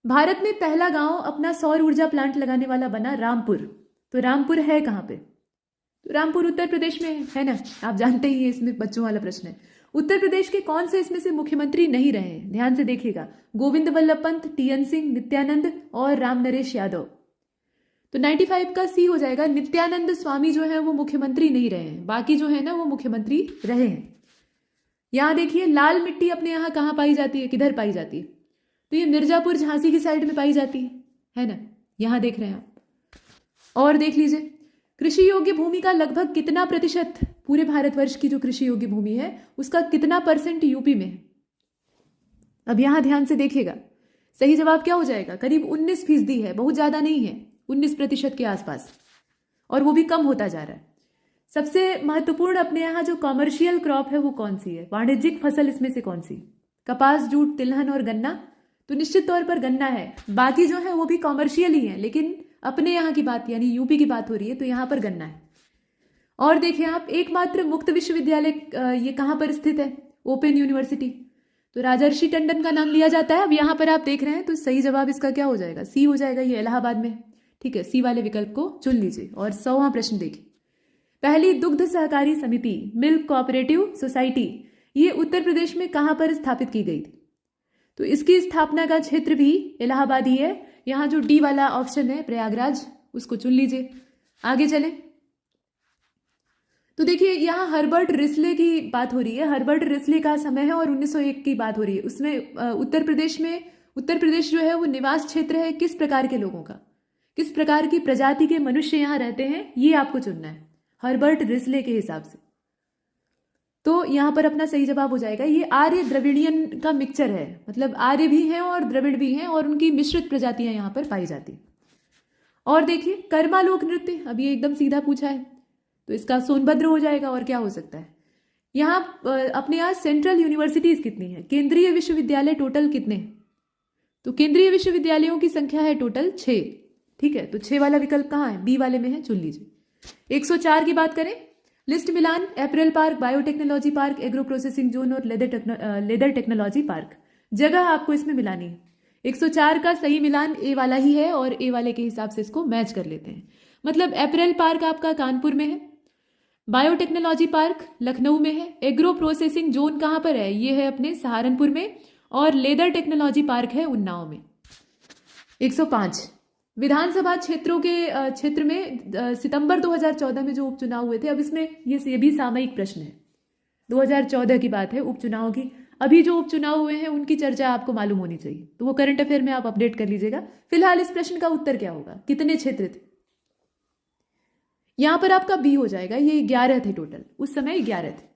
भारत में पहला गांव अपना सौर ऊर्जा प्लांट लगाने वाला बना रामपुर। तो रामपुर है कहाँ पे? तो रामपुर उत्तर प्रदेश में है ना, आप जानते ही हैं, इसमें बच्चों वाला प्रश्न है। उत्तर प्रदेश के कौन से इसमें से मुख्यमंत्री नहीं रहे हैं? ध्यान से देखिएगा, गोविंद वल्लभ पंत, टीएन सिंह, नित्यानंद और राम नरेश यादव। तो 95 का सी हो जाएगा। नित्यानंद स्वामी जो है वो मुख्यमंत्री नहीं रहे हैं, बाकी जो है ना वो मुख्यमंत्री रहे हैं। यहां देखिए लाल मिट्टी अपने यहाँ कहाँ पाई जाती है, किधर पाई जाती है? तो ये मिर्जापुर झांसी की साइड में पाई जाती है ना, यहां देख रहे हैं आप। और देख लीजिए, कृषि योग्य भूमि का लगभग कितना प्रतिशत, पूरे भारतवर्ष की जो कृषि योग्य भूमि है उसका कितना % यूपी में है? अब यहां ध्यान से देखिएगा, सही जवाब क्या हो जाएगा? करीब 19% है, बहुत ज्यादा नहीं है, 19% के आसपास, और वो भी कम होता जा रहा है। सबसे महत्वपूर्ण अपने यहाँ जो कॉमर्शियल क्रॉप है वो कौन सी है? वाणिज्यिक फसल इसमें से कौन सी? कपास, जूट, तिलहन और गन्ना। तो निश्चित तौर पर गन्ना है, बाकी जो है वो भी कॉमर्शियल ही है, लेकिन अपने यहाँ की बात यानी यूपी की बात हो रही है तो यहाँ पर गन्ना है। और देखिए आप, एकमात्र मुक्त विश्वविद्यालय ये कहाँ पर स्थित है? Open university. तो राजर्षि टंडन का नाम लिया जाता है। अब यहाँ पर आप देख रहे हैं, तो सही जवाब इसका क्या हो जाएगा? सी हो जाएगा, ये इलाहाबाद में, ठीक है। सी वाले विकल्प को चुन लीजिए। और 100वां प्रश्न देखिए, पहली दुग्ध सहकारी समिति मिल्क कोऑपरेटिव सोसाइटी ये उत्तर प्रदेश में कहां पर स्थापित की गई थी? तो इसकी स्थापना का क्षेत्र भी इलाहाबाद ही है। यहां जो डी वाला ऑप्शन है प्रयागराज, उसको चुन लीजिए। आगे चले तो देखिए यहां हर्बर्ट रिस्ले की बात हो रही है। हर्बर्ट रिस्ले का समय है और 1901 की बात हो रही है। उसमें उत्तर प्रदेश जो है वो निवास क्षेत्र है किस प्रकार के लोगों का, किस प्रकार की प्रजाति के मनुष्य यहां रहते हैं, ये आपको चुनना है हर्बर्ट रिस्ले के हिसाब से। तो यहां पर अपना सही जवाब हो जाएगा, ये आर्य द्रविड़ियन का मिक्सचर है, मतलब आर्य भी हैं और द्रविड़ भी हैं और उनकी मिश्रित प्रजातियां यहां पर पाई जाती। और देखिए कर्मा लोक नृत्य, अब ये एकदम सीधा पूछा है तो इसका सोनभद्र हो जाएगा। और क्या हो सकता है? यहाँ अपने यहाँ सेंट्रल यूनिवर्सिटीज कितनी है, केंद्रीय विश्वविद्यालय टोटल कितने हैं? तो केंद्रीय विश्वविद्यालयों की संख्या है टोटल 6, ठीक है। तो 6 वाला विकल्प कहाँ है? बी वाले में है, चुन लीजिए। 104 की बात करें, लिस्ट मिलान, apparel park, biotechnology park, agro processing zone और लेदर टेक्नोलॉजी पार्क, जगह आपको इसमें मिलानी है। 104 का सही मिलान ए वाला ही है और ए वाले के हिसाब से इसको मैच कर लेते हैं। मतलब एपरल पार्क आपका कानपुर में है, बायोटेक्नोलॉजी पार्क लखनऊ में है, एग्रो प्रोसेसिंग जोन कहाँ पर है? ये है अपने सहारनपुर में, और लेदर टेक्नोलॉजी पार्क है उन्नाव में। 105 विधानसभा क्षेत्र में सितंबर 2014 में जो उपचुनाव हुए थे, अब इसमें ये भी सामयिक प्रश्न है, 2014 की बात है उपचुनाव की। अभी जो उपचुनाव हुए हैं उनकी चर्चा आपको मालूम होनी चाहिए, तो वो करंट अफेयर में आप अपडेट कर लीजिएगा। फिलहाल इस प्रश्न का उत्तर क्या होगा, कितने क्षेत्र थे? यहां पर आपका बी हो जाएगा, ये 11 थे टोटल, उस समय 11 थे।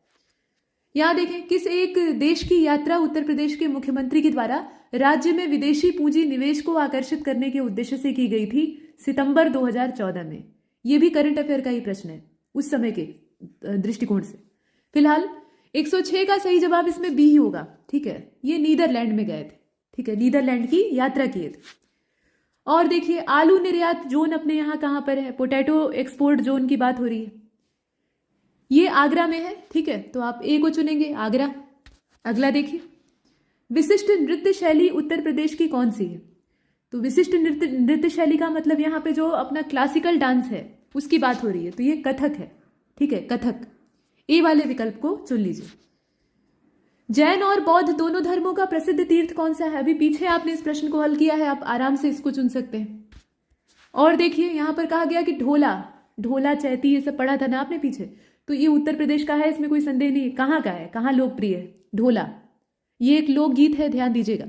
यहां देखें, किस एक देश की यात्रा उत्तर प्रदेश के मुख्यमंत्री के द्वारा राज्य में विदेशी पूंजी निवेश को आकर्षित करने के उद्देश्य से की गई थी सितंबर 2014 में? यह भी करंट अफेयर का ही प्रश्न है उस समय के दृष्टिकोण से। फिलहाल 106 का सही जवाब इसमें बी ही होगा, ठीक है। ये नीदरलैंड में गए थे, ठीक है, नीदरलैंड की यात्रा किए थे। और देखिए, आलू निर्यात जोन अपने यहाँ कहां पर है? पोटैटो एक्सपोर्ट जोन की बात हो रही है, ये आगरा में है, ठीक है, तो आप ए को चुनेंगे, आगरा। अगला देखिए, विशिष्ट नृत्य शैली उत्तर प्रदेश की कौन सी है? तो विशिष्ट नृत्य शैली का मतलब यहाँ पे जो अपना क्लासिकल डांस है उसकी बात हो रही है, तो ये कथक है, ठीक है, कथक। ए वाले विकल्प को चुन लीजिए। जैन और बौद्ध दोनों धर्मों का प्रसिद्ध तीर्थ कौन सा है? अभी पीछे आपने इस प्रश्न को हल किया है, आप आराम से इसको चुन सकते हैं। और देखिए, यहां पर कहा गया कि ढोला चैती ये सब पढ़ा था ना आपने पीछे, तो ये उत्तर प्रदेश का है, इसमें कोई संदेह नहीं है। कहाँ का है, कहाँ लोकप्रिय है ढोला? ये एक लोकगीत है, ध्यान दीजिएगा।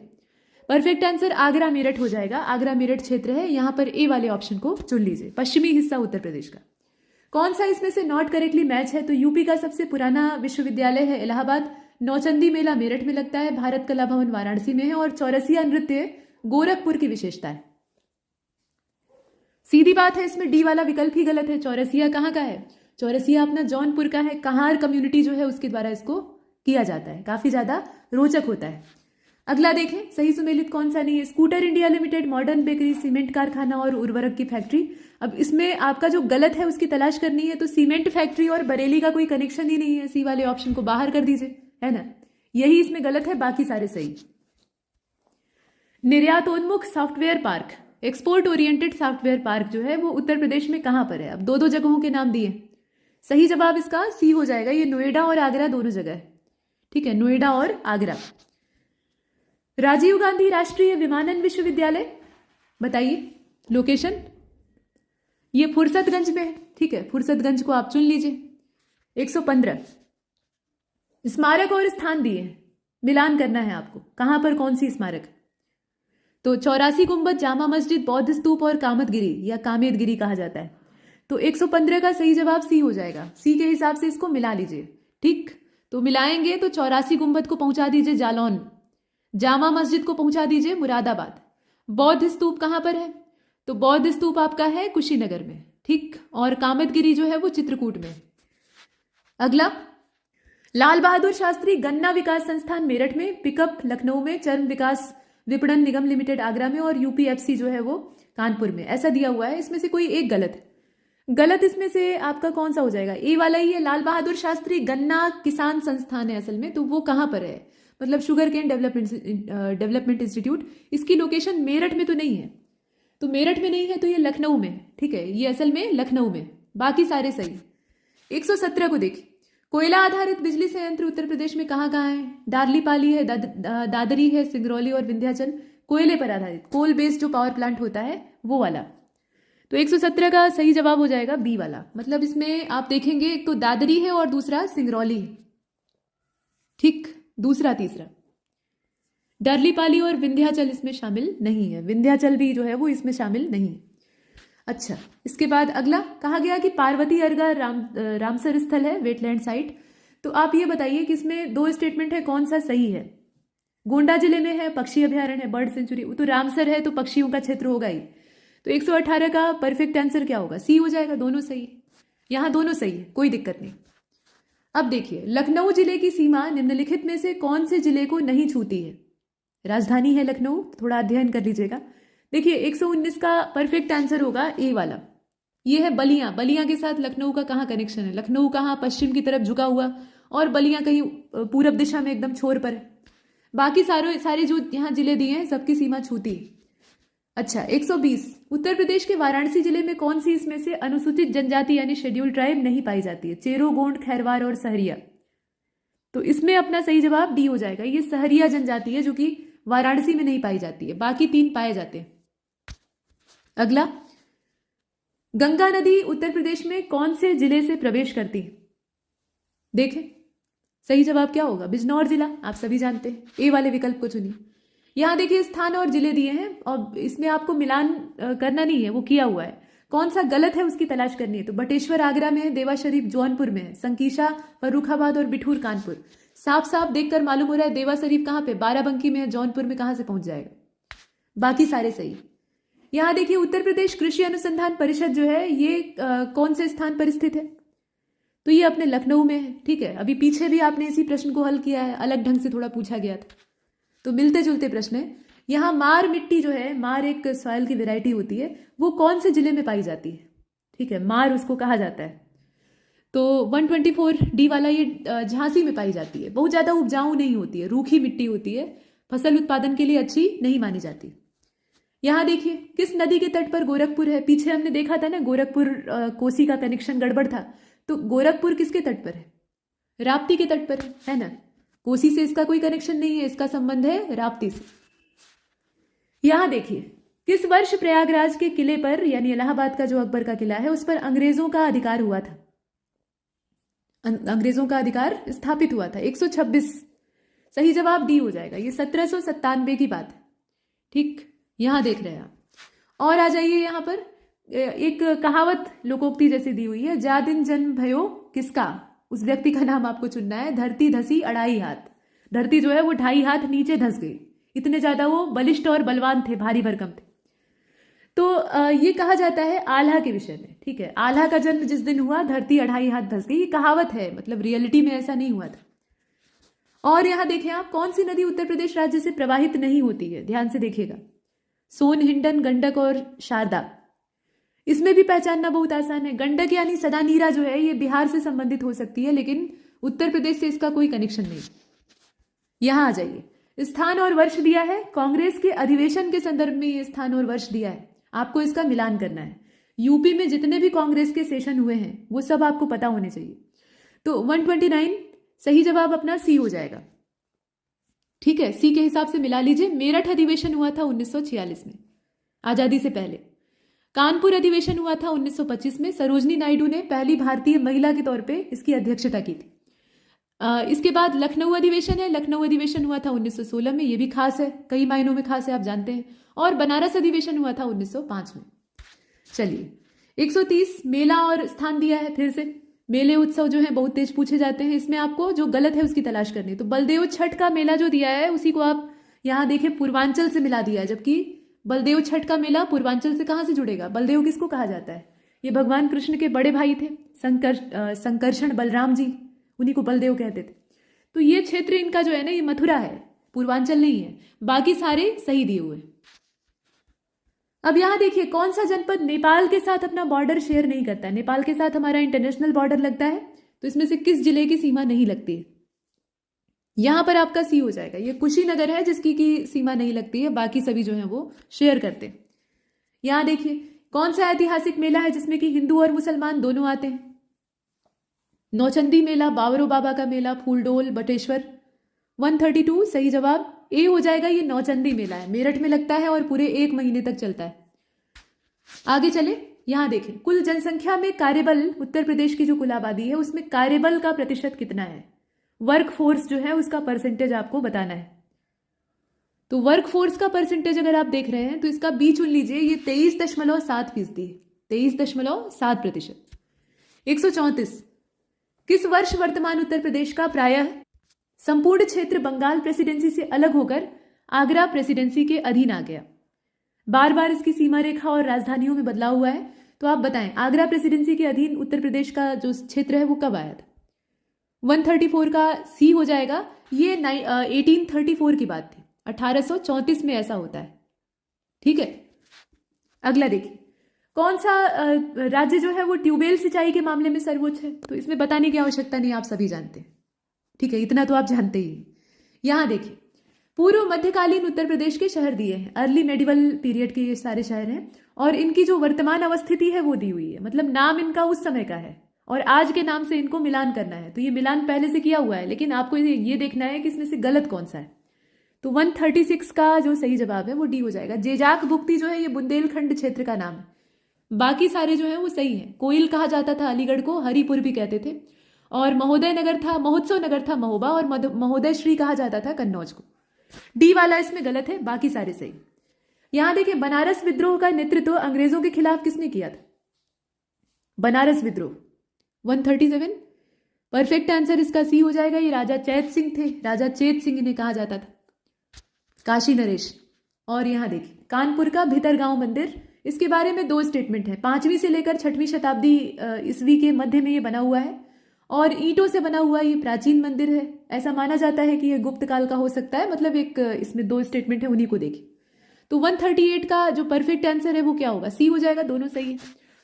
परफेक्ट आंसर आगरा मेरठ हो जाएगा, आगरा मेरठ क्षेत्र है। यहां पर ए वाले ऑप्शन को चुन लीजिए, पश्चिमी हिस्सा उत्तर प्रदेश का। कौन सा इसमें से नॉट करेक्टली मैच है? तो यूपी का सबसे पुराना विश्वविद्यालय है इलाहाबाद, नौचंदी मेला मेरठ में लगता है, भारत कला भवन वाराणसी में है, और चौरसिया नृत्य गोरखपुर की विशेषता है। सीधी बात है, इसमें डी वाला विकल्प ही गलत है। चौरसिया कहाँ का है? चौरसिया अपना जौनपुर का है, कहार कम्युनिटी जो है उसके द्वारा इसको किया जाता है, काफी ज्यादा रोचक होता है। अगला देखें, सही सुमेलित कौन सा नहीं है? Scooter India limited, modern bakery, cement कारखाना और उर्वरक की फैक्ट्री। अब इसमें आपका जो गलत है उसकी तलाश करनी है, तो सीमेंट फैक्ट्री और बरेली का कोई कनेक्शन ही नहीं है, सी वाले ऑप्शन को बाहर कर दीजिए, है ना, यही इसमें गलत है, बाकी सारे सही। निर्यातोन्मुख software park, export oriented software park जो है वो उत्तर प्रदेश में कहां पर है? अब दो जगहों के नाम दिए, सही जवाब इसका सी हो जाएगा, ये नोएडा और आगरा दोनों जगह है, ठीक है, नोएडा और आगरा। राजीव गांधी राष्ट्रीय विमानन विश्वविद्यालय, बताइए लोकेशन। ये फुर्सतगंज में है, ठीक है, फुर्सतगंज को आप चुन लीजिए। 115 स्मारक और स्थान दिए हैं, मिलान करना है आपको, कहां पर कौन सी स्मारक? तो 84 गुंबद, जामा मस्जिद, बौद्ध स्तूप और कामतगिरी या कामेदगिरी कहा जाता है। तो 115 का सही जवाब सी हो जाएगा, सी के हिसाब से इसको मिला लीजिए, ठीक। तो मिलाएंगे तो 84 गुंबद को पहुंचा दीजिए जालौन, जामा मस्जिद को पहुंचा दीजिए मुरादाबाद, बौद्ध स्तूप कहां पर है? तो बौद्ध स्तूप आपका है कुशीनगर में, ठीक, और कामतगिरी जो है वो चित्रकूट में। अगला, लाल बहादुर शास्त्री गन्ना विकास संस्थान मेरठ में, पिकअप लखनऊ में, चर्म विकास विपणन निगम लिमिटेड आगरा में, और यूपीएफसी जो है वो कानपुर में, ऐसा दिया हुआ है। इसमें से कोई एक गलत है, गलत इसमें से आपका कौन सा हो जाएगा? ए वाला ही है, लाल बहादुर शास्त्री गन्ना किसान संस्थान है असल में, तो वो कहां पर है? मतलब शुगर केन डेवलपमेंट इंस्टीट्यूट, इसकी लोकेशन मेरठ में तो नहीं है, तो मेरठ में नहीं है तो ये लखनऊ में है, ठीक है, ये असल में लखनऊ में, बाकी सारे सही। 117 को देखिए, कोयला आधारित बिजली संयंत्र उत्तर प्रदेश में कहाँ कहाँ है? दार्लीपाली है, दादरी है, सिंगरौली और विंध्याचल, कोयले पर आधारित, कोल बेस्ड जो पावर प्लांट होता है वो वाला। तो 117 का सही जवाब हो जाएगा बी वाला। मतलब इसमें आप देखेंगे एक तो दादरी है और दूसरा सिंगरौली है, ठीक, दूसरा तीसरा। दार्लीपाली और विंध्याचल इसमें शामिल नहीं है, विंध्याचल भी जो है वो इसमें शामिल नहीं है। अच्छा, इसके बाद अगला कहा गया कि पार्वती अर्गा रामसर स्थल है, वेटलैंड साइट। तो आप ये बताइए कि इसमें दो स्टेटमेंट है, कौन सा सही है? गोंडा जिले में है, पक्षी अभ्यारण्य है, बर्ड सेंचुरी, तो रामसर है तो पक्षियों का क्षेत्र होगा ही। तो 118 का परफेक्ट आंसर क्या होगा? सी हो जाएगा, दोनों सही, यहां दोनों सही है, कोई दिक्कत नहीं। अब देखिए, लखनऊ जिले की सीमा निम्नलिखित में से कौन से जिले को नहीं छूती है? राजधानी है लखनऊ, थोड़ा अध्ययन कर लीजिएगा। देखिए 119 का परफेक्ट आंसर होगा ए वाला, ये है बलिया। बलिया के साथ लखनऊ का कहाँ कनेक्शन है? लखनऊ कहाँ पश्चिम की तरफ झुका हुआ, और बलिया कहीं पूरब दिशा में एकदम छोर पर है। बाकी सारे जो यहाँ जिले दिए हैं सबकी सीमा छूती है। अच्छा, 120 उत्तर प्रदेश के वाराणसी जिले में कौन सी इसमें से अनुसूचित जनजाति यानी शेड्यूल ट्राइब नहीं पाई जाती है? चेरो, गोंड, खैरवार और सहरिया। तो इसमें अपना सही जवाब डी हो जाएगा, ये सहरिया जनजाति है जो कि वाराणसी में नहीं पाई जाती है, बाकी तीन पाए जाते हैं। अगला, गंगा नदी उत्तर प्रदेश में कौन से जिले से प्रवेश करती है? देखें, सही जवाब क्या होगा? बिजनौर जिला, आप सभी जानते हैं। ए वाले विकल्प को चुनिए। यहाँ देखिए स्थान और जिले दिए हैं और इसमें आपको मिलान करना नहीं है, वो किया हुआ है। कौन सा गलत है उसकी तलाश करनी है। तो बटेश्वर आगरा में है, देवा शरीफ जौनपुर में है, संकीशा फर्रुखाबाद और बिठूर कानपुर। साफ साफ देखकर मालूम हो रहा है देवा शरीफ कहाँ पे, बाराबंकी में है, जौनपुर में कहाँ से पहुंच जाएगा। बाकी सारे सही। यहाँ देखिए उत्तर प्रदेश कृषि अनुसंधान परिषद जो है ये कौन से स्थान पर स्थित है? तो ये अपने लखनऊ में है। ठीक है, अभी पीछे भी आपने इसी प्रश्न को हल किया है, अलग ढंग से थोड़ा पूछा गया था, तो मिलते जुलते प्रश्न है। यहाँ मार मिट्टी जो है, मार एक सॉइल की वैरायटी होती है, वो कौन से जिले में पाई जाती है? ठीक है, मार उसको कहा जाता है। तो 124D वाला ये झांसी में पाई जाती है। बहुत ज़्यादा उपजाऊ नहीं होती है, रूखी मिट्टी होती है, फसल उत्पादन के लिए अच्छी नहीं मानी जाती। यहाँ देखिए किस नदी के तट पर गोरखपुर है? पीछे हमने देखा था ना, गोरखपुर कोसी का कनेक्शन गड़बड़ था, तो गोरखपुर किसके तट पर है? राप्ती के तट पर है ना। कोसी से इसका कोई कनेक्शन नहीं है, इसका संबंध है राप्ती से। यहां देखिए किस वर्ष प्रयागराज के किले पर, यानी इलाहाबाद का जो अकबर का किला है, उस पर अंग्रेजों का अधिकार हुआ था, अंग्रेजों का अधिकार स्थापित हुआ था? 126। सही जवाब डी हो जाएगा। ये 1797 की बात है। ठीक, यहां देख रहे हैं आप। और आ जाइए, यहां पर एक कहावत लोकोक्ति जैसी दी हुई है, जा दिन जन्म भयो किसका, उस व्यक्ति का नाम आपको चुनना है। धरती धसी अढ़ाई हाथ। धरती जो है वो 2.5 हाथ नीचे धस गई, इतने ज्यादा वो बलिष्ठ और बलवान थे, भारी भरकम थे। तो ये कहा जाता है आल्हा के विषय में। ठीक है, आल्हा का जन्म जिस दिन हुआ धरती 2.5 हाथ धस गई, ये कहावत है, मतलब रियलिटी में ऐसा नहीं हुआ था। और यहां देखें आप, कौन सी नदी उत्तर प्रदेश राज्य से प्रवाहित नहीं होती है? ध्यान से देखिएगा, सोन, हिंडन, गंडक और शारदा। इसमें भी पहचानना बहुत आसान है। गंडक यानी सदानीरा जो है ये बिहार से संबंधित हो सकती है, लेकिन उत्तर प्रदेश से इसका कोई कनेक्शन नहीं। यहां आ जाइए, स्थान और वर्ष दिया है, कांग्रेस के अधिवेशन के संदर्भ में ये स्थान और वर्ष दिया है, आपको इसका मिलान करना है। यूपी में जितने भी कांग्रेस के सेशन हुए हैं वो सब आपको पता होने चाहिए। तो 129 सही जवाब अपना सी हो जाएगा। ठीक है, सी के हिसाब से मिला लीजिए। मेरठ अधिवेशन हुआ था 1946 में, आजादी से पहले। कानपुर अधिवेशन हुआ था 1925 में, सरोजनी नायडू ने पहली भारतीय महिला के तौर पे इसकी अध्यक्षता की थी। इसके बाद लखनऊ अधिवेशन है, लखनऊ अधिवेशन हुआ था 1916 में, ये भी खास है, कई मायनों में खास है, आप जानते हैं। और बनारस अधिवेशन हुआ था 1905 में। चलिए 130 मेला और स्थान दिया है। फिर से मेले उत्सव जो है बहुत तेज पूछे जाते हैं, इसमें आपको जो गलत है उसकी तलाश करनी है। तो बलदेव छठ का मेला जो दिया है उसी को आप यहाँ देखें पूर्वांचल से मिला दिया है, जबकि बलदेव छठ का मेला पूर्वांचल से कहाँ से जुड़ेगा? बलदेव किसको कहा जाता है? ये भगवान कृष्ण के बड़े भाई थे, संकर्षण बलराम जी, उन्हीं को बलदेव कहते थे। तो ये क्षेत्र इनका जो है ना, ये मथुरा है, पूर्वांचल नहीं है। बाकी सारे सही दिए हुए। अब यहां देखिए कौन सा जनपद नेपाल के साथ अपना बॉर्डर शेयर नहीं करता है? नेपाल के साथ हमारा इंटरनेशनल बॉर्डर लगता है, तो इसमें से किस जिले की सीमा नहीं लगती है? यहां पर आपका सी हो जाएगा। ये कुशीनगर है जिसकी की सीमा नहीं लगती है, बाकी सभी जो है वो शेयर करते हैं। यहां देखिए कौन सा ऐतिहासिक मेला है जिसमें कि हिंदू और मुसलमान दोनों आते हैं? नौचंदी मेला, बावरो बाबा का मेला, फूलडोल, बटेश्वर। 132 सही जवाब ए हो जाएगा। ये नौचंदी मेला है, मेरठ में लगता है और पूरे 1 महीने तक चलता है। आगे चले, यहां देखें कुल जनसंख्या में कार्यबल, उत्तर प्रदेश की जो कुल आबादी है उसमें कार्यबल का प्रतिशत कितना है? वर्क फोर्स जो है उसका परसेंटेज आपको बताना है। तो वर्क फोर्स का परसेंटेज अगर आप देख रहे हैं तो इसका बी चुन लीजिए। ये 23.7% है, 23.7%। 134 किस वर्ष वर्तमान उत्तर प्रदेश का प्रायः संपूर्ण क्षेत्र बंगाल प्रेसिडेंसी से अलग होकर आगरा प्रेसिडेंसी के अधीन आ गया? बार बार इसकी सीमा रेखा और राजधानियों में बदलाव हुआ है, तो आप बताएं आगरा प्रेसिडेंसी के अधीन उत्तर प्रदेश का जो क्षेत्र है वो कब आया था? 134 का सी हो जाएगा। ये 1834 की बात थी, 1834 में ऐसा होता है। ठीक है, अगला देखिए कौन सा राज्य जो है वो ट्यूबवेल सिंचाई के मामले में सर्वोच्च है? तो इसमें बताने की आवश्यकता नहीं, आप सभी जानते हैं। ठीक है, इतना तो आप जानते ही। यहां देखिए पूर्व मध्यकालीन उत्तर प्रदेश के शहर दिए हैं, अर्ली मेडिवल पीरियड के ये सारे शहर हैं, और इनकी जो वर्तमान अवस्थिति है वो दी हुई है, मतलब नाम इनका उस समय का है और आज के नाम से इनको मिलान करना है। तो ये मिलान पहले से किया हुआ है, लेकिन आपको ये देखना है कि इसमें से गलत कौन सा है। तो 136 का जो सही जवाब है वो डी हो जाएगा। जेजाक भुक्ति जो है ये बुंदेलखंड क्षेत्र का नाम है, बाकी सारे जो है वो सही है। कोयल कहा जाता था अलीगढ़ को, हरिपुर भी कहते थे। और महोदय नगर था, महोत्सव नगर था महोबा, और महोदय श्री कहा जाता था कन्नौज को। डी वाला इसमें गलत है, बाकी सारे सही। यहां देखिए, बनारस विद्रोह का नेतृत्व अंग्रेजों के खिलाफ किसने किया था? बनारस विद्रोह 137। परफेक्ट आंसर इसका सी हो जाएगा। ये राजा चैत सिंह थे, राजा चेत सिंह इन्हें कहा जाता था। काशी नरेश। और यहां देखिए, कानपुर का भितरगांव मंदिर, इसके बारे में 2 स्टेटमेंट है। 5वीं से लेकर 6वीं शताब्दी ईस्वी के मध्य में ये बना हुआ है, और ईंटों से बना हुआ ये प्राचीन मंदिर है। ऐसा माना जाता है कि ये गुप्त काल का हो सकता है। मतलब एक इसमें 2 स्टेटमेंट है, उन्हीं को देखिए। तो 138 का जो परफेक्ट आंसर है वो क्या होगा? सी हो जाएगा। दोनों सही है,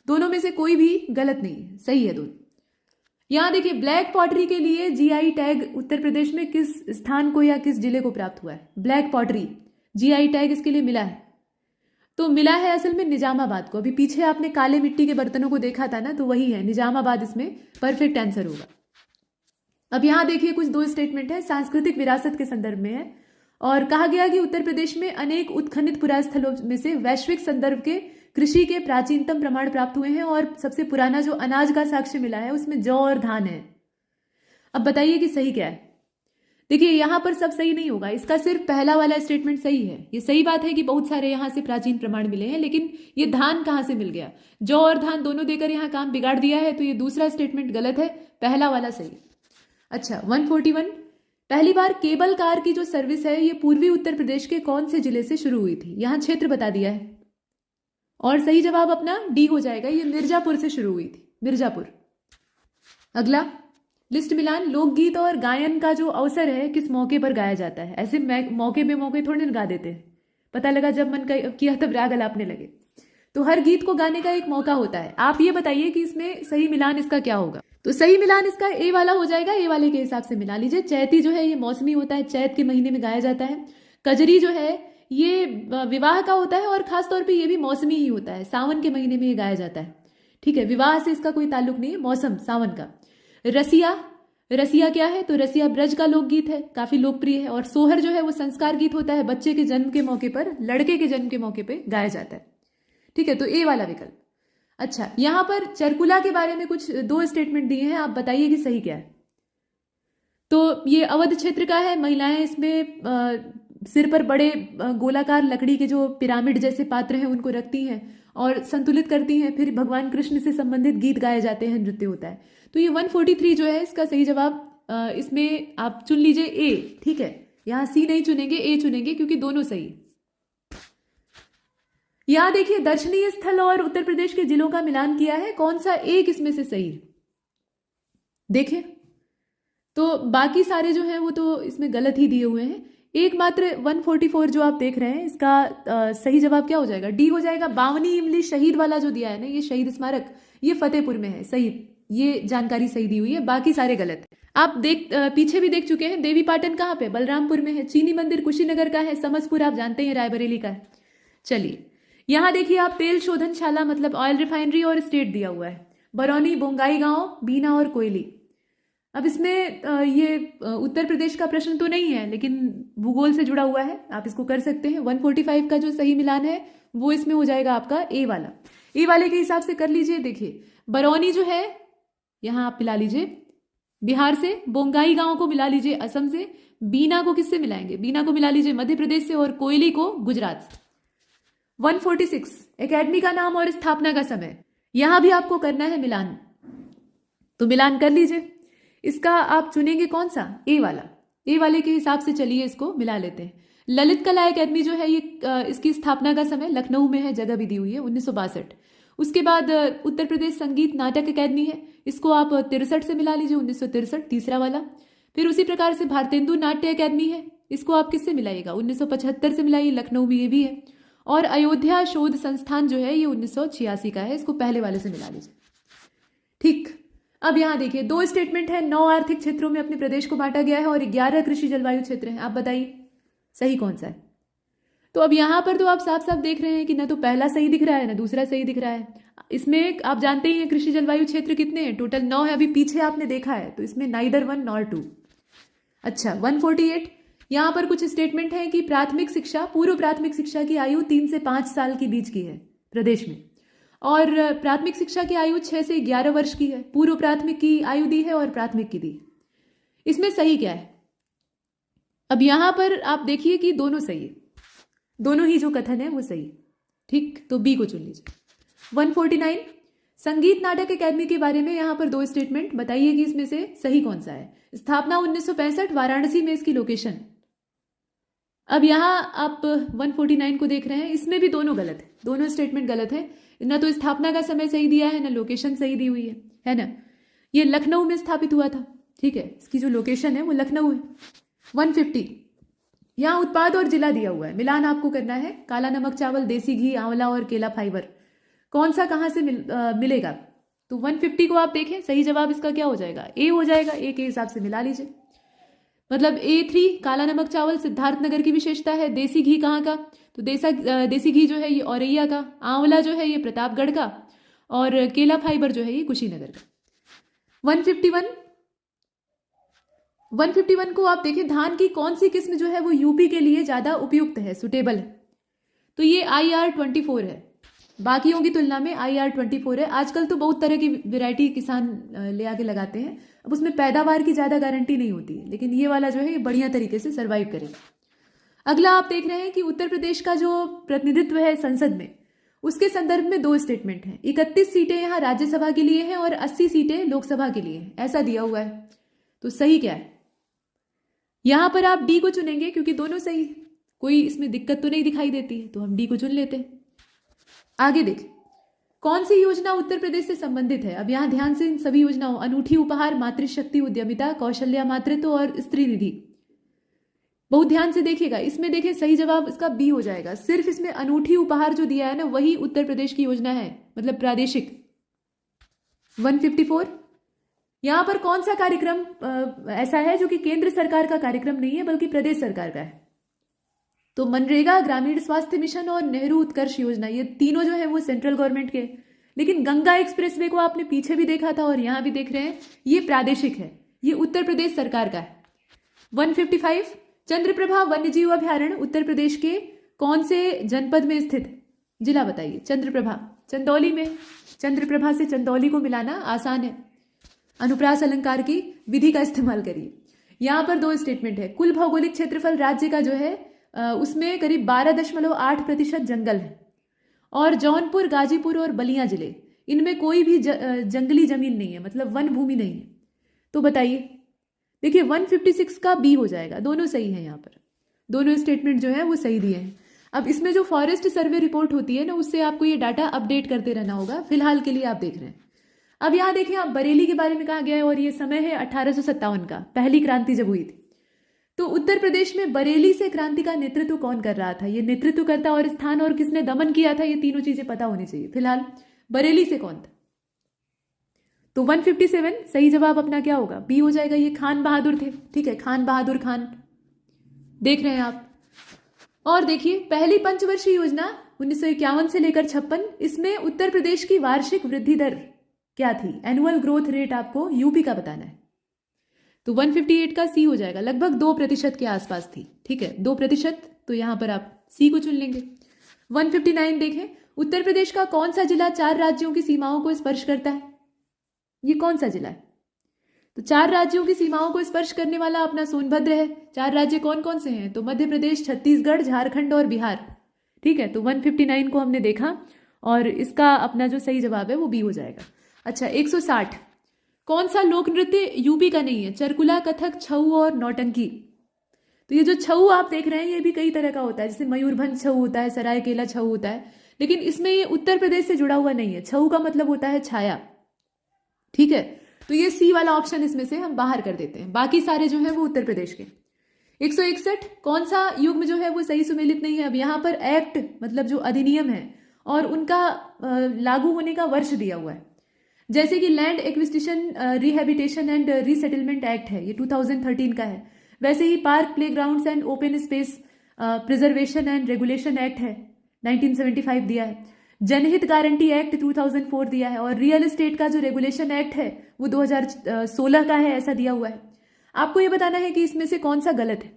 दोनों में से कोई भी गलत नहीं है, सही है दोनों। यहां देखिए, ब्लैक पॉटरी के लिए जीआई टैग उत्तर प्रदेश में किस स्थान को या किस जिले को प्राप्त हुआ है? ब्लैक पॉटरी जीआई टैग इसके लिए मिला है, तो मिला है असल में निजामाबाद को। अभी पीछे आपने काले मिट्टी के बर्तनों को देखा था ना, तो वही है निजामाबाद, इसमें परफेक्ट आंसर होगा। अब यहां देखिए, कुछ 2 स्टेटमेंट है, सांस्कृतिक विरासत के संदर्भ में है, और कहा गया कि उत्तर प्रदेश में अनेक उत्खनित पुरास्थलों में से वैश्विक संदर्भ के कृषि के प्राचीनतम प्रमाण प्राप्त हुए हैं, और सबसे पुराना जो अनाज का साक्ष्य मिला है उसमें जौ और धान है। अब बताइए कि सही क्या है? देखिए, यहां पर सब सही नहीं होगा, इसका सिर्फ पहला वाला स्टेटमेंट सही है। ये सही बात है कि बहुत सारे यहां से प्राचीन प्रमाण मिले हैं, लेकिन ये धान कहां से मिल गया? जौ और धान दोनों देकर यहां काम बिगाड़ दिया है, तो ये दूसरा स्टेटमेंट गलत है, पहला वाला सही। अच्छा, 141, पहली बार केबल कार की जो सर्विस है ये पूर्वी उत्तर प्रदेश के कौन से जिले से शुरू हुई थी? यहां क्षेत्र बता दिया है, और सही जवाब अपना डी हो जाएगा। ये मिर्जापुर से शुरू हुई थी, मिर्जापुर। अगला, लिस्ट मिलान, लोकगीत और गायन का जो अवसर है किस मौके पर गाया जाता है? ऐसे मौके पे मौके थोड़े ना गा देते हैं, पता लगा जब मन किया तब राग अलापने लगे। तो हर गीत को गाने का एक मौका होता है। आप ये बताइए कि इसमें सही मिलान इसका क्या होगा? तो सही मिलान इसका ए वाला हो जाएगा। ए वाले के हिसाब से मिला लीजिए। चैती जो है ये मौसमी होता है, चैत के महीने में गाया जाता है। कजरी जो है ये विवाह का होता है, और खासतौर पे ये भी मौसमी ही होता है, सावन के महीने में ये गाया जाता है। ठीक है, विवाह से इसका कोई ताल्लुक नहीं है, मौसम सावन का। रसिया, रसिया क्या है? तो रसिया ब्रज का लोकगीत है, काफी लोकप्रिय है। और सोहर जो है वो संस्कार गीत होता है, बच्चे के जन्म के मौके पर, लड़के के जन्म के मौके पर गाया जाता है। ठीक है, तो ए वाला विकल्प। अच्छा, यहां पर चरकुला के बारे में कुछ 2 स्टेटमेंट दिए हैं, आप बताइए कि सही क्या है। तो ये अवध क्षेत्र का है। महिलाएं इसमें सिर पर बड़े गोलाकार लकड़ी के जो पिरामिड जैसे पात्र हैं उनको रखती हैं और संतुलित करती हैं, फिर भगवान कृष्ण से संबंधित गीत गाए जाते हैं, नृत्य होता है। तो ये 143 जो है इसका सही जवाब। इसमें आप चुन लीजिए ए। ठीक है, यहां सी नहीं चुनेंगे, ए चुनेंगे, क्योंकि दोनों सही। यहां देखिए, दर्शनीय स्थल और उत्तर प्रदेश के जिलों का मिलान किया है, कौन सा एक इसमें से सही है? देखिए, तो बाकी सारे जो हैं वो तो इसमें गलत ही दिए हुए हैं। एकमात्र 144 जो आप देख रहे हैं इसका सही जवाब क्या हो जाएगा? डी हो जाएगा। बावनी इमली शहीद वाला जो दिया है ना, ये शहीद स्मारक, ये फतेहपुर में है, सही, ये जानकारी सही दी हुई है, बाकी सारे गलत। आप पीछे भी देख चुके हैं। देवी पाटन कहाँ पे? बलरामपुर में है। चीनी मंदिर कुशीनगर का है। समसपुर आप जानते हैं रायबरेली का है। चलिए, यहां देखिए, आप तेल शोधनशाला मतलब ऑयल रिफाइनरी और स्टेट दिया हुआ है, बरौनी, बोंगाई गांव, बीना और कोयली। अब इसमें ये उत्तर प्रदेश का प्रश्न तो नहीं है, लेकिन भूगोल से जुड़ा हुआ है, आप इसको कर सकते हैं। 145 का जो सही मिलान है वो इसमें हो जाएगा आपका ए वाला। ए वाले के हिसाब से कर लीजिए। देखिए, बरौनी जो है यहां आप मिला लीजिए बिहार से, बोंगाई गांव को मिला लीजिए असम से, बीना को किससे मिलाएंगे? बीना को मिला लीजिए मध्य प्रदेश से, और कोयली को गुजरात से। 146 एकेडमी का नाम और स्थापना का समय, यहां भी आपको करना है मिलान, तो मिलान कर लीजिए। इसका आप चुनेंगे कौन सा? ए वाला। ए वाले के हिसाब से चलिए इसको मिला लेते हैं। ललित कला एकेडमी जो है ये इसकी स्थापना का समय लखनऊ में है, जगह भी दी हुई है 1962। उसके बाद उत्तर प्रदेश संगीत नाटक एकेडमी है, इसको आप 63 से मिला लीजिए, 1963 तीसरा वाला। फिर उसी प्रकार से भारतेंदु नाट्य एकेडमी है, इसको आप किससे मिलाइएगा? 1975 से मिलाइए, लखनऊ में ये भी है। और अयोध्या शोध संस्थान जो है ये 1986 का है, इसको पहले वाले से मिला लीजिए। ठीक, अब यहां देखिए 2 स्टेटमेंट है। 9 आर्थिक क्षेत्रों में अपने प्रदेश को बांटा गया है और 11 कृषि जलवायु क्षेत्र हैं। आप बताइए सही कौन सा है? तो अब यहां पर तो आप साफ साफ देख रहे हैं कि ना तो पहला सही दिख रहा है ना दूसरा सही दिख रहा है। इसमें आप जानते ही हैं कृषि जलवायु क्षेत्र कितने हैं? टोटल 9 है, अभी पीछे आपने देखा है, तो इसमें नाइदर 1 नॉर 2। अच्छा, 148 यहां पर कुछ स्टेटमेंट है कि प्राथमिक शिक्षा, पूर्व प्राथमिक शिक्षा की आयु 3 से 5 साल के बीच की है प्रदेश में, और प्राथमिक शिक्षा की आयु 6 से 11 वर्ष की है, पूर्व प्राथमिक की आयु दी है और प्राथमिक की दी है। इसमें सही क्या है? अब यहां पर आप देखिए कि दोनों सही है, दोनों ही जो कथन है वो सही है। ठीक, तो बी को चुन लीजिए। 149 संगीत नाटक अकादमी के बारे में यहां पर दो स्टेटमेंट बताइए कि इसमें से सही कौन सा है। स्थापना 1965, वाराणसी में इसकी लोकेशन। अब यहां आप 149 को देख रहे हैं, इसमें भी दोनों गलत है, दोनों स्टेटमेंट गलत है। ना तो स्थापना का समय सही दिया है, ना लोकेशन सही दी हुई है ना। ये लखनऊ में स्थापित हुआ था, ठीक है, इसकी जो लोकेशन है वो लखनऊ है। 150 यहाँ उत्पाद और जिला दिया हुआ है, मिलान आपको करना है। काला नमक चावल, देसी घी, आंवला और केला फाइबर, कौन सा कहाँ से मिलेगा? तो 150 को आप देखें, सही जवाब इसका क्या हो जाएगा? ए हो जाएगा। ए के हिसाब से मिला लीजिए। मतलब A3 काला नमक चावल सिद्धार्थनगर की विशेषता है। देसी घी कहाँ का? तो देसी घी जो है ये औरैया का, आंवला जो है ये प्रतापगढ़ का, और केला फाइबर जो है ये कुशीनगर का। 151 को आप देखें, धान की कौन सी किस्म जो है वो यूपी के लिए ज्यादा उपयुक्त है, सुटेबल है? तो ये IR24 है, बाकियों की तुलना में IR24 है। आजकल तो बहुत तरह की वैरायटी किसान ले आके लगाते हैं, अब उसमें पैदावार की ज्यादा गारंटी नहीं होती है, लेकिन ये वाला जो है ये बढ़िया तरीके से सर्वाइव करेगा। अगला आप देख रहे हैं कि उत्तर प्रदेश का जो प्रतिनिधित्व है संसद में, उसके संदर्भ में दो स्टेटमेंट हैं। 31 सीटें यहाँ राज्यसभा के लिए हैं और 80 सीटें लोकसभा के लिए हैं, ऐसा दिया हुआ है। तो सही क्या है? यहां पर आप डी को चुनेंगे क्योंकि दोनों सही है, कोई इसमें दिक्कत तो नहीं दिखाई देती है, तो हम डी को चुन लेते हैं। आगे देखें, कौन सी योजना उत्तर प्रदेश से संबंधित है? अब यहां ध्यान से इन सभी योजनाओं, अनूठी उपहार, मातृशक्ति उद्यमिता, कौशल्या मातृत्व और स्त्री निधि, बहुत ध्यान से देखिएगा। इसमें देखें, सही जवाब इसका बी हो जाएगा। सिर्फ इसमें अनूठी उपहार जो दिया है ना, वही उत्तर प्रदेश की योजना है, मतलब प्रादेशिक। 154 यहां पर कौन सा कार्यक्रम ऐसा है जो कि केंद्र सरकार का कार्यक्रम नहीं है बल्कि प्रदेश सरकार का है? तो मनरेगा, ग्रामीण स्वास्थ्य मिशन और नेहरू उत्कर्ष योजना, ये तीनों जो है वो सेंट्रल गवर्नमेंट के। लेकिन गंगा एक्सप्रेसवे को आपने पीछे भी देखा था और यहां भी देख रहे हैं, ये प्रादेशिक है, ये उत्तर प्रदेश सरकार का है। 155 चंद्रप्रभा वन्यजीव अभ्यारण्य उत्तर प्रदेश के कौन से जनपद में स्थित है? जिला बताइए। चंद्रप्रभा चंदौली में, चंद्रप्रभा से चंदौली को मिलाना आसान है। अनुप्रास अलंकार की विधि का इस्तेमाल करिए। यहां पर दो स्टेटमेंट है। कुल भौगोलिक क्षेत्रफल राज्य का जो है उसमें करीब 12.8% जंगल है, और जौनपुर, गाजीपुर और बलिया जिले, इनमें कोई भी जंगली जमीन नहीं है, मतलब वन भूमि नहीं है। तो बताइए, देखिए 156 का बी हो जाएगा, दोनों सही है। यहाँ पर दोनों स्टेटमेंट जो है वो सही दिए हैं। अब इसमें जो फॉरेस्ट सर्वे रिपोर्ट होती है ना, उससे आपको ये डाटा अपडेट करते रहना होगा, फिलहाल के लिए आप देख रहे हैं। अब यहाँ देखिए, आप बरेली के बारे में कहा गया है और ये समय है 1857 का, पहली क्रांति जब हुई थी। तो उत्तर प्रदेश में बरेली से क्रांति का नेतृत्व कौन कर रहा था? ये नेतृत्वकर्ता और स्थान और किसने दमन किया था, ये तीनों चीजें पता होनी चाहिए। फिलहाल बरेली से कौन था? तो 157 सही जवाब अपना क्या होगा? बी हो जाएगा। ये खान बहादुर थे, ठीक है, खान बहादुर खान, देख रहे हैं आप। और देखिए, पहली पंचवर्षीय योजना 1951 से लेकर 56, इसमें उत्तर प्रदेश की वार्षिक वृद्धि दर क्या थी? एनुअल ग्रोथ रेट आपको यूपी का बताना है। तो 158 का सी हो जाएगा, लगभग 2% के आसपास थी, ठीक है, 2%। तो यहां पर आप सी को चुन लेंगे। 159 देखें, उत्तर प्रदेश का कौन सा जिला 4 राज्यों की सीमाओं को स्पर्श करता है? ये कौन सा जिला है? तो 4 राज्यों की सीमाओं को स्पर्श करने वाला अपना सोनभद्र है। 4 राज्य कौन कौन से हैं? तो मध्य प्रदेश, छत्तीसगढ़, झारखंड और बिहार, ठीक है। तो 159 को हमने देखा और इसका अपना जो सही जवाब है वो बी हो जाएगा। अच्छा, 160 कौन सा लोक नृत्य यूपी का नहीं है? चरकुला, कथक, छऊ और नौटंकी। तो ये जो छऊ आप देख रहे हैं ये भी कई तरह का होता है, जैसे मयूरभंज छऊ होता है, सरायकेला छऊ होता है, लेकिन इसमें ये उत्तर प्रदेश से जुड़ा हुआ नहीं है। छऊ का मतलब होता है छाया, ठीक है। तो ये सी वाला ऑप्शन इसमें से हम बाहर कर देते हैं, बाकी सारे जो है वो उत्तर प्रदेश के। 161 कौन सा युग्म जो है वो सही सुमेलित नहीं है? अब यहाँ पर एक्ट मतलब जो अधिनियम है और उनका लागू होने का वर्ष दिया हुआ है, जैसे कि land acquisition rehabilitation and resettlement act है, ये 2013 का है। वैसे ही park, playgrounds and open space preservation and regulation act है, 1975 दिया है। जनहित गारंटी एक्ट 2004 दिया है, और रियल एस्टेट का जो रेगुलेशन एक्ट है वो 2016 का है, ऐसा दिया हुआ है। आपको ये बताना है कि इसमें से कौन सा गलत है।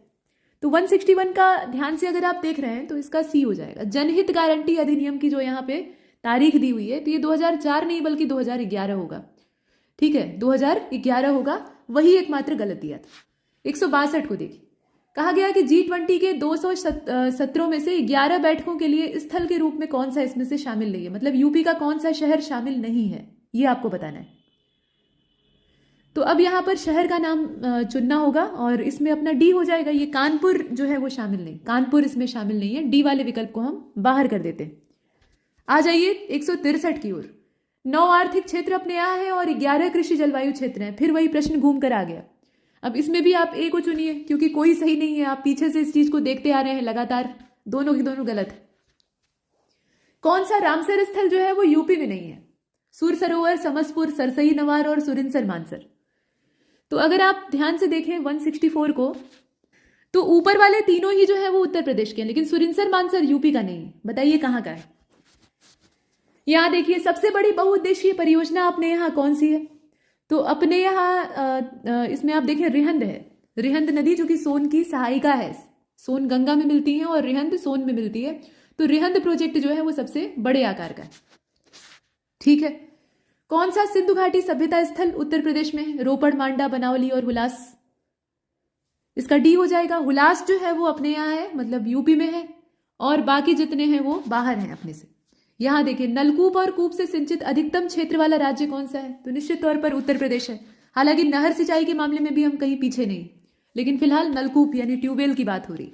तो 161 का ध्यान से अगर आप देख रहे हैं तो इसका सी हो जाएगा। जनहित गारंटी अधिनियम की जो यहाँ पे तारीख दी हुई है तो ये 2004 नहीं बल्कि 2011 होगा। ठीक है, 2011 होगा, वही एकमात्र गलत दिया था। 162 को देखिए, कहा गया कि G20 के 200 सत्रों में से 11 बैठकों के लिए स्थल के रूप में कौन सा इसमें से शामिल नहीं है, मतलब यूपी का कौन सा शहर शामिल नहीं है, ये आपको बताना है। तो अब यहाँ पर शहर का नाम चुनना होगा और इसमें अपना डी हो जाएगा। ये कानपुर जो है वो शामिल नहीं, कानपुर इसमें शामिल नहीं है, डी वाले विकल्प को हम बाहर कर देते हैं। आ जाइए 163 की ओर। 9 आर्थिक क्षेत्र अपने यहाँ है और 11 कृषि जलवायु क्षेत्र हैं। फिर वही प्रश्न घूम कर आ गया। अब इसमें भी आप ए को चुनिए क्योंकि कोई सही नहीं है, आप पीछे से इस चीज को देखते आ रहे हैं लगातार, दोनों की दोनों गलत है। कौन सा रामसर स्थल जो है वो यूपी में नहीं है? सुर सरोवर, समसपुर, सरसई नवार और सुरिनसर मानसर। तो अगर आप ध्यान से देखें 164 को, तो ऊपर वाले तीनों ही जो है वो उत्तर प्रदेश के हैं, लेकिन सुरिनसर मानसर यूपी का नहीं है। बताइए कहाँ का है? यहां देखिए, सबसे बड़ी बहुउद्देशीय परियोजना अपने यहाँ कौन सी है? तो अपने यहाँ इसमें आप देखें रिहंद है, रिहंद नदी जो कि सोन की सहायिका है, सोन गंगा में मिलती है और रिहंद सोन में मिलती है। तो रिहंद प्रोजेक्ट जो है वो सबसे बड़े आकार का है। ठीक है, कौन सा सिंधु घाटी सभ्यता स्थल उत्तर प्रदेश में है? रोपड़, मांडा, बनावली और हुलास। इसका डी हो जाएगा। हुलास जो है वो अपने यहाँ है, मतलब यूपी में है, और बाकी जितने हैं वो बाहर हैं अपने से। यहां देखिए, नलकूप और कूप से सिंचित अधिकतम क्षेत्र वाला राज्य कौन सा है? तो निश्चित तौर पर उत्तर प्रदेश है। हालांकि नहर सिंचाई के मामले में भी हम कहीं पीछे नहीं, लेकिन फिलहाल नलकूप यानी ट्यूबवेल की बात हो रही।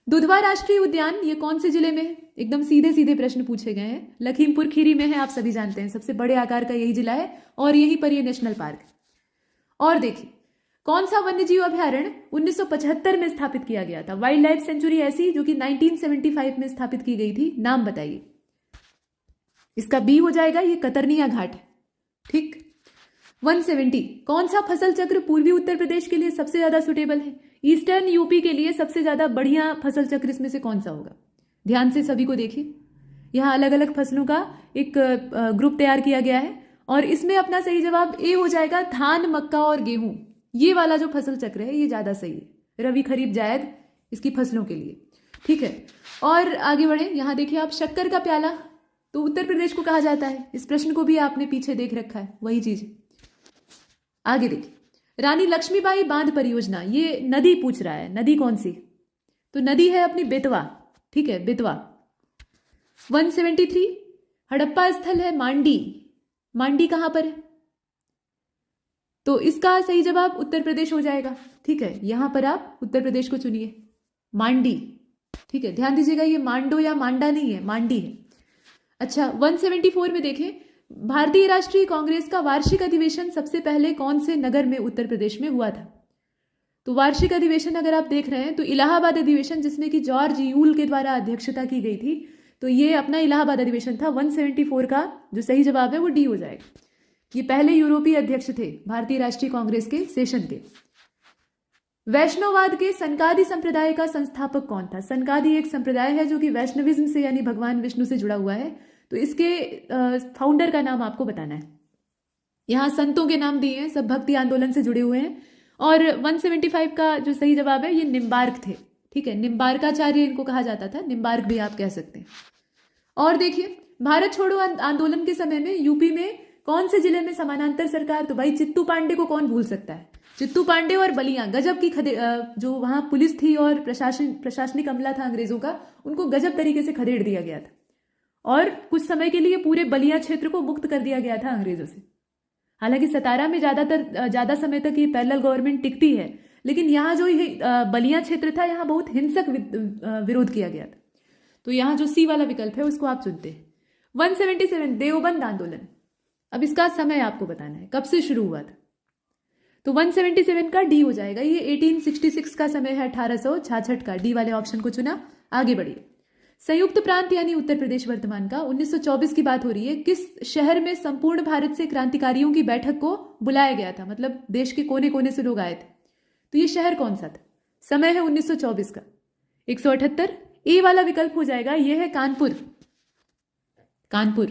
दुधवा राष्ट्रीय उद्यान ये कौन से जिले में है? एकदम सीधे सीधे प्रश्न पूछे गए हैं। लखीमपुर खीरी में है, आप सभी जानते हैं, सबसे बड़े आकार का यही जिला है और यहीं पर यह नेशनल पार्क है। और देखिए, कौन सा वन्यजीव अभ्यारण्य 1975 में स्थापित किया गया था? वाइल्ड लाइफ सेंचुरी ऐसी जो कि 1975 में स्थापित की गई थी, नाम बताइए। इसका बी हो जाएगा, ये कतरनिया घाट है। ठीक। 170, कौन सा फसल चक्र पूर्वी उत्तर प्रदेश के लिए सबसे ज्यादा सुटेबल है? ईस्टर्न यूपी के लिए सबसे ज्यादा बढ़िया फसल चक्र इसमें से कौन सा होगा? ध्यान से सभी को देखिए, यहां अलग अलग फसलों का एक ग्रुप तैयार किया गया है और इसमें अपना सही जवाब ए हो जाएगा, धान, मक्का और गेहूं। ये वाला जो फसल चक्र है ये ज्यादा सही है, रबी, खरीफ, जायद इसकी फसलों के लिए। ठीक है, और आगे बढ़े। यहां देखिए आप, शक्कर का प्याला तो उत्तर प्रदेश को कहा जाता है। इस प्रश्न को भी आपने पीछे देख रखा है, वही चीज। आगे देखिए, रानी लक्ष्मीबाई बांध परियोजना, ये नदी पूछ रहा है, नदी कौन सी? तो नदी है अपनी बेतवा। ठीक है, बेतवा। 173, हड़प्पा स्थल है मांडी। मांडी कहां पर है? तो इसका सही जवाब उत्तर प्रदेश हो जाएगा। ठीक है, यहां पर आप उत्तर प्रदेश को चुनिए, मांडी। ठीक है, ध्यान दीजिएगा, ये मांडो या मांडा नहीं है, मांडी है। अच्छा, 174 में देखें, भारतीय राष्ट्रीय कांग्रेस का वार्षिक अधिवेशन सबसे पहले कौन से नगर में उत्तर प्रदेश में हुआ था? तो वार्षिक अधिवेशन अगर आप देख रहे हैं तो इलाहाबाद अधिवेशन, जिसमें कि जॉर्ज यूल के द्वारा अध्यक्षता की गई थी, तो ये अपना इलाहाबाद अधिवेशन था। 174 का जो सही जवाब है वो डी हो जाएगा। ये पहले यूरोपीय अध्यक्ष थे भारतीय राष्ट्रीय कांग्रेस के सेशन के। वैष्णववाद के सनकादि संप्रदाय का संस्थापक कौन था? सनकादि एक संप्रदाय है जो कि वैष्णविज्म से यानी भगवान विष्णु से जुड़ा हुआ है। तो इसके फाउंडर का नाम आपको बताना है। यहां संतों के नाम दिए हैं, सब भक्ति आंदोलन से जुड़े हुए हैं। और 175 का जो सही जवाब है ये निम्बार्क थे। ठीक है, निम्बार्काचार्य इनको कहा जाता था, निम्बार्क भी आप कह सकते हैं। और देखिए, भारत छोड़ो आंदोलन के समय में यूपी में कौन से जिले में समानांतर सरकार? तो भाई चित्तू पांडे को कौन भूल सकता है? चित्तू पांडे और बलियां, गजब की जो वहां पुलिस थी और प्रशासनिक अमला था अंग्रेजों का, उनको गजब तरीके से खदेड़ दिया गया था और कुछ समय के लिए पूरे बलिया क्षेत्र को मुक्त कर दिया गया था अंग्रेजों से। हालांकि सतारा में ज्यादा समय तक ये पैरेलल गवर्नमेंट टिकती है, लेकिन यहाँ जो ये बलिया क्षेत्र था यहाँ बहुत हिंसक विरोध किया गया था। तो यहाँ जो सी वाला विकल्प है उसको आप चुनते हैं। 177 देवबंद आंदोलन, अब इसका समय आपको बताना है, कब से शुरू हुआ था? तो 177 का डी हो जाएगा, ये 1866 का समय है, 1866 का। डी वाले ऑप्शन को चुना। आगे बढ़िए। संयुक्त प्रांत यानी उत्तर प्रदेश वर्तमान का 1924 की बात हो रही है। किस शहर में संपूर्ण भारत से क्रांतिकारियों की बैठक को बुलाया गया था? मतलब देश के कोने कोने से लोग आए थे। तो ये शहर कौन सा था? समय है 1924 का। 178 ए वाला विकल्प हो जाएगा, यह है कानपुर। कानपुर।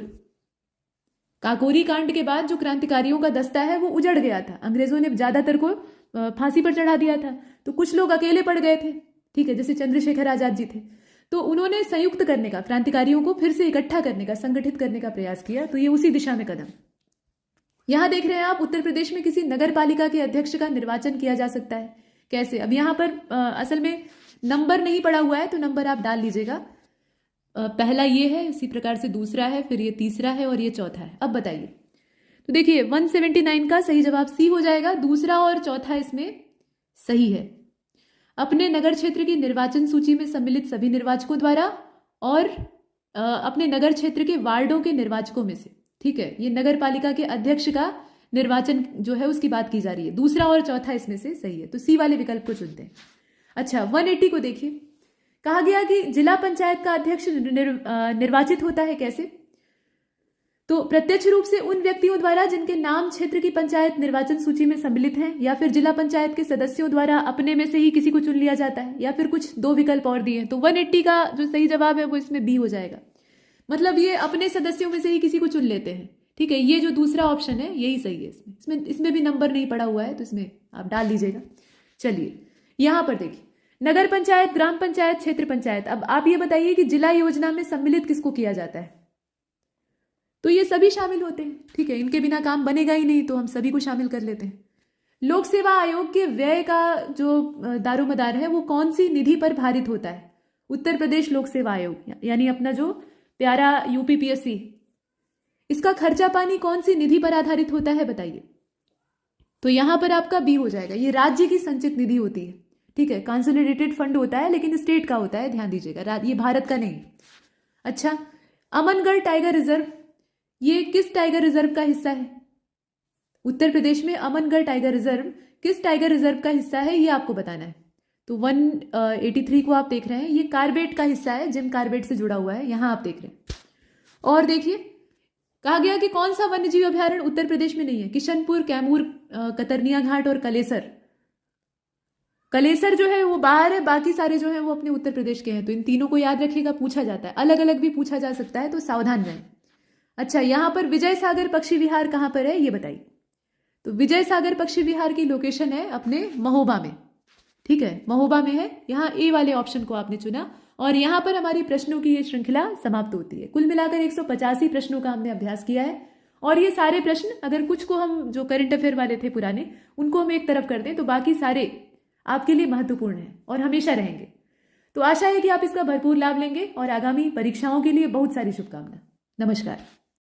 काकोरी कांड के बाद जो क्रांतिकारियों का दस्ता है वो उजड़ गया था, अंग्रेजों ने ज्यादातर को फांसी पर चढ़ा दिया था, तो कुछ लोग अकेले पड़ गए थे। ठीक है, जैसे चंद्रशेखर आजाद जी थे। तो उन्होंने संयुक्त करने का, क्रांतिकारियों को फिर से इकट्ठा करने का, संगठित करने का प्रयास किया। तो ये उसी दिशा में कदम। यहां देख रहे हैं आप, उत्तर प्रदेश में किसी नगर पालिका के अध्यक्ष का निर्वाचन किया जा सकता है। कैसे? अब यहां पर असल में नंबर नहीं पड़ा हुआ है, तो नंबर आप डाल लीजिएगा। पहला ये है, इसी प्रकार से दूसरा है, फिर ये तीसरा है और ये चौथा है। अब बताइए, तो देखिए 179 का सही जवाब सी हो जाएगा। दूसरा और चौथा इसमें सही है। अपने नगर क्षेत्र की निर्वाचन सूची में सम्मिलित सभी निर्वाचकों द्वारा और अपने नगर क्षेत्र के वार्डों के निर्वाचकों में से, ठीक है, ये नगर पालिका के अध्यक्ष का निर्वाचन जो है उसकी बात की जा रही है। दूसरा और चौथा इसमें से सही है, तो सी वाले विकल्प को चुनते हैं। अच्छा, 180 को देखिए, कहा गया कि जिला पंचायत का अध्यक्ष निर्वाचित होता है कैसे? तो प्रत्यक्ष रूप से उन व्यक्तियों द्वारा जिनके नाम क्षेत्र की पंचायत निर्वाचन सूची में सम्मिलित हैं, या फिर जिला पंचायत के सदस्यों द्वारा अपने में से ही किसी को चुन लिया जाता है, या फिर कुछ दो विकल्प और दिए हैं। तो 180 का जो सही जवाब है वो इसमें बी हो जाएगा। मतलब ये अपने सदस्यों में से ही किसी को चुन लेते हैं, ठीक है। ये जो दूसरा ऑप्शन है यही सही है। इसमें भी नंबर नहीं पड़ा हुआ है, तो इसमें आप डाल लीजिएगा। चलिए यहां पर देखिए, नगर पंचायत, ग्राम पंचायत, क्षेत्र पंचायत। अब आप ये बताइए कि जिला योजना में सम्मिलित किसको किया जाता है? तो ये सभी शामिल होते हैं, ठीक है। इनके बिना काम बनेगा ही नहीं, तो हम सभी को शामिल कर लेते हैं। लोक सेवा आयोग के व्यय का जो दारोमदार है वो कौन सी निधि पर भारित होता है? उत्तर प्रदेश लोक सेवा आयोग, यानी अपना जो प्यारा यूपीपीएससी, इसका खर्चा पानी कौन सी निधि पर आधारित होता है बताइए? तो यहां पर आपका बी हो जाएगा। ये राज्य की संचित निधि होती है, ठीक है। कंसोलिडेटेड फंड होता है, लेकिन स्टेट का होता है, ध्यान दीजिएगा, ये भारत का नहीं। अच्छा, अमनगढ़ टाइगर रिजर्व, ये किस टाइगर रिजर्व का हिस्सा है? उत्तर प्रदेश में अमनगढ़ टाइगर रिजर्व किस टाइगर रिजर्व का हिस्सा है, ये आपको बताना है। तो 183 को आप देख रहे हैं, ये कार्बेट का हिस्सा है, जिम कार्बेट से जुड़ा हुआ है, यहां आप देख रहे हैं। और देखिए, कहा गया कि कौन सा वन्यजीव अभ्यारण्य उत्तर प्रदेश में नहीं है? किशनपुर, कैमूर, कतरनिया घाट और कलेसर। कलेसर जो है वो बाहर है, बाकी सारे जो है वो अपने उत्तर प्रदेश के हैं। तो इन तीनों को याद रखिएगा, पूछा जाता है, अलग अलग भी पूछा जा सकता है, तो सावधान रहें। अच्छा, यहां पर विजय सागर पक्षी विहार कहां पर है, ये बताइए? तो विजय सागर पक्षी विहार की लोकेशन है अपने महोबा में, ठीक है, महोबा में है। यहाँ ए वाले ऑप्शन को आपने चुना, और यहां पर हमारी प्रश्नों की ये श्रृंखला समाप्त होती है। कुल मिलाकर 185 प्रश्नों का हमने अभ्यास किया है, और ये सारे प्रश्न, अगर कुछ को हम जो करंट अफेयर वाले थे पुराने, उनको हम एक तरफ कर दें, तो बाकी सारे आपके लिए महत्वपूर्ण हैं और हमेशा रहेंगे। तो आशा है कि आप इसका भरपूर लाभ लेंगे, और आगामी परीक्षाओं के लिए बहुत सारी शुभकामनाएं। नमस्कार।